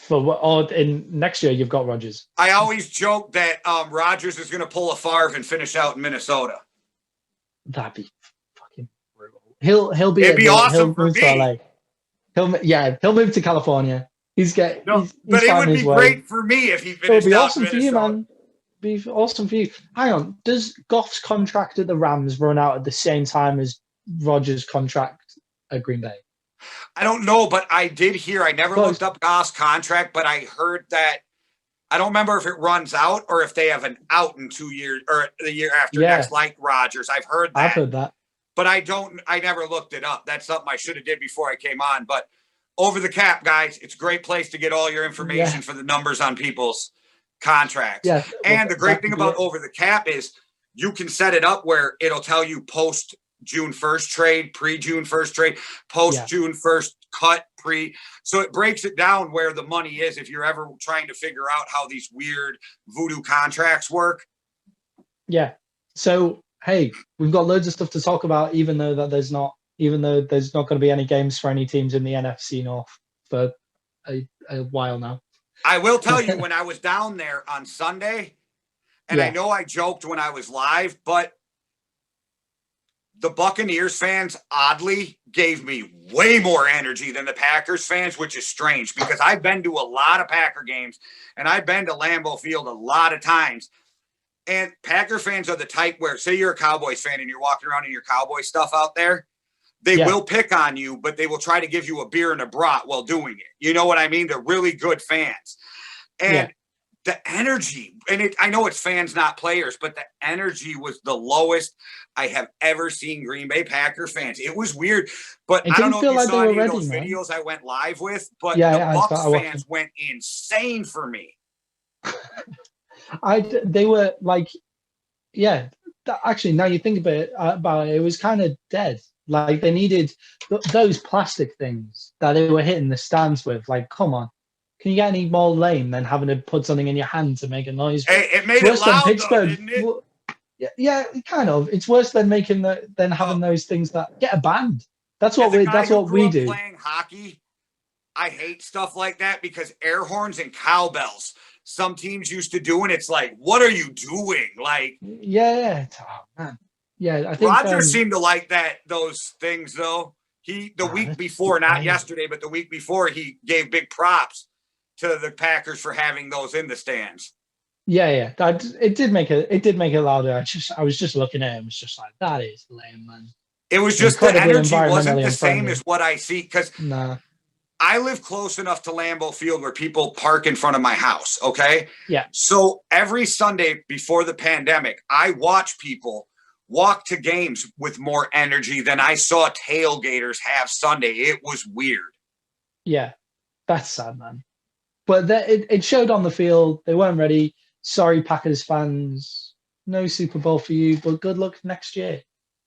Or in next year, you've got Rodgers. I always joke that Rodgers is going to pull a Favre and finish out in Minnesota. That'd be fucking brutal. He'll be It'd be awesome he'll for move to me. LA. He'll move to California. He's No, he's but it finding would his be way. great for me if he It would finished be out in awesome for you, Minnesota. man. Be awesome for you. Hang on, does Goff's contract at the Rams run out at the same time as Rodgers' contract at Green Bay? I don't know, but I did hear, I never Close. looked up Goff's contract, but I heard that, I don't remember if it runs out or if they have an out in 2 years or the year after Yeah. next, like Rodgers. I've heard that. I've heard that. But I never looked it up. That's something I should have did before I came on. But Over the Cap, guys, it's a great place to get all your information for the numbers on people's contracts. Yeah. And the great thing about it. Over the Cap is you can set it up where it'll tell you post June 1st trade, pre-June 1st trade, post June 1st cut, pre. So it breaks it down where the money is if you're ever trying to figure out how these weird voodoo contracts work. Yeah. So, hey, we've got loads of stuff to talk about, even though there's not going to be any games for any teams in the NFC North for a while now. I will tell you, when I was down there on Sunday, and I know I joked when I was live, but the Buccaneers fans oddly gave me way more energy than the Packers fans, which is strange because I've been to a lot of Packer games and I've been to Lambeau Field a lot of times. And Packer fans are the type where, say you're a Cowboys fan and you're walking around in your Cowboy stuff out there, they will pick on you, but they will try to give you a beer and a brat while doing it. You know what I mean? They're really good fans. And the energy, and I know it's fans, not players, but the energy was the lowest I have ever seen Green Bay Packer fans. It was weird, but I don't know if you saw any of those videos I went live with, but the Bucs fans went insane for me. They were like, actually, now you think about it, it was kind of dead. Like they needed those plastic things that they were hitting the stands with. Like, come on. Can you get any more lame than having to put something in your hand to make a noise? Hey, it made it loud, though, didn't it? Yeah, kind of. It's worse than having those things that get a band. That's what we do. Playing hockey, I hate stuff like that because air horns and cowbells. Some teams used to do, and it's like, what are you doing? Like, oh man, I think Rodgers seemed to like those things though. The week before, not yesterday, but the week before, he gave big props to the Packers for having those in the stands. Yeah. It did make it louder. I was just looking at him. It's just like, that is lame, man. It was just the energy wasn't the same as what I see because I live close enough to Lambeau Field where people park in front of my house. Okay. Yeah. So every Sunday before the pandemic, I watch people walk to games with more energy than I saw tailgaters have Sunday. It was weird. Yeah. That's sad, man. But it showed on the field. They weren't ready. Sorry, Packers fans. No Super Bowl for you, but good luck next year.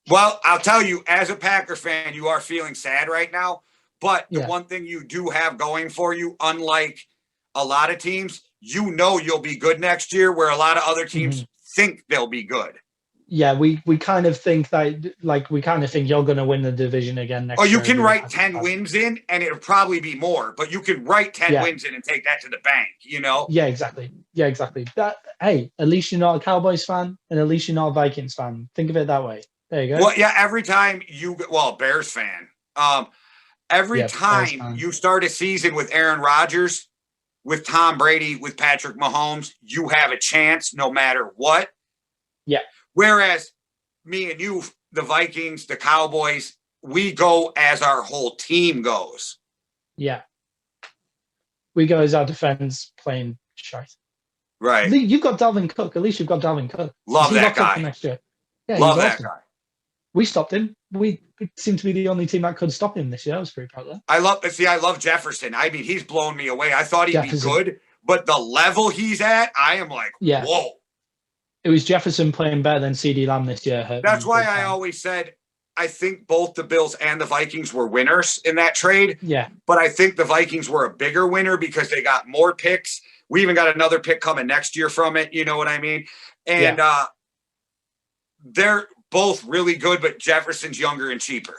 Well, I'll tell you, as a Packer fan, you are feeling sad right now. But the one thing you do have going for you, unlike a lot of teams, you'll be good next year, where a lot of other teams think they'll be good. Yeah, we kind of think that, you're going to win the division again next year. Oh, you can write 10 wins in, and it'll probably be more, but you can write 10 wins in and take that to the bank, you know? Yeah, exactly. Hey, at least you're not a Cowboys fan, and at least you're not a Vikings fan. Think of it that way. There you go. Well, yeah, every time Bears fan. Every Yeah, Bears time fan. you start a season with Aaron Rodgers, with Tom Brady, with Patrick Mahomes, you have a chance no matter what. Yeah. Whereas me and you, the Vikings, the Cowboys, we go as our whole team goes. Yeah. We go as our defense playing shite. Right. You've got Dalvin Cook. At least you've got Dalvin Cook. Love Is he that locked up guy. for next year? Yeah, Love he's that awesome. guy. We stopped him. We seem to be the only team that could stop him this year. I was pretty proud of that. I love Jefferson. I mean, he's blown me away. I thought he'd be good, but the level he's at, I am like, whoa. It was Jefferson playing better than CD Lamb this year. That's why I always said I think both the Bills and the Vikings were winners in that trade. Yeah. But I think the Vikings were a bigger winner because they got more picks. We even got another pick coming next year from it. You know what I mean? And they're both really good, but Jefferson's younger and cheaper.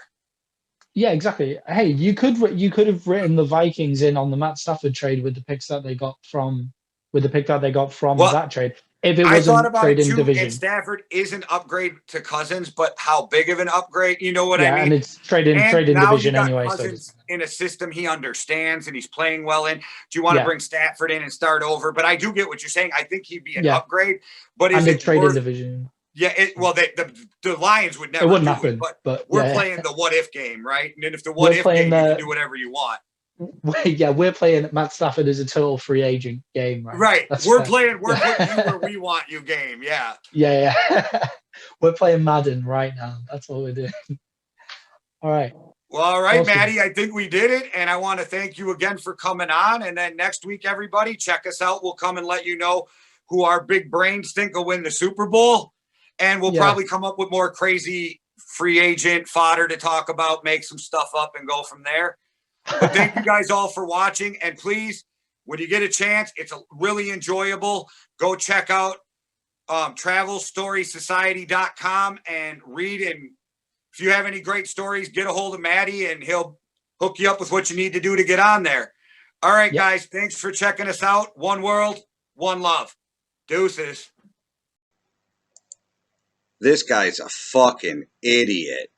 Yeah, exactly. Hey, you could have written the Vikings in on the Matt Stafford trade with the picks that they got from that trade. If it wasn't trading division. And Stafford is an upgrade to Cousins, but how big of an upgrade? You know what I mean? Yeah, and it's trading division anyway. Cousins in a system he understands and he's playing well in. Do you want to bring Stafford in and start over? But I do get what you're saying. I think he'd be an upgrade. But is it trading division? Yeah, the Lions would never do happen, it, but we're playing the what if game, right? And if the what if game, you can do whatever you want. We're playing Matt Stafford as a total free agent game, right? Right. We're putting you where we want you game. Yeah. Yeah. We're playing Madden right now. That's what we're doing. All right. Well, all right, awesome. Matty, I think we did it. And I want to thank you again for coming on. And then next week, everybody, check us out. We'll come and let you know who our big brains think will win the Super Bowl. And we'll probably come up with more crazy free agent fodder to talk about, make some stuff up and go from there. But thank you guys all for watching. And please, when you get a chance, it's really enjoyable. Go check out TravelStorySociety.com and read. And if you have any great stories, get a hold of Matty and he'll hook you up with what you need to do to get on there. All right, guys. Thanks for checking us out. One world, one love. Deuces. This guy's a fucking idiot.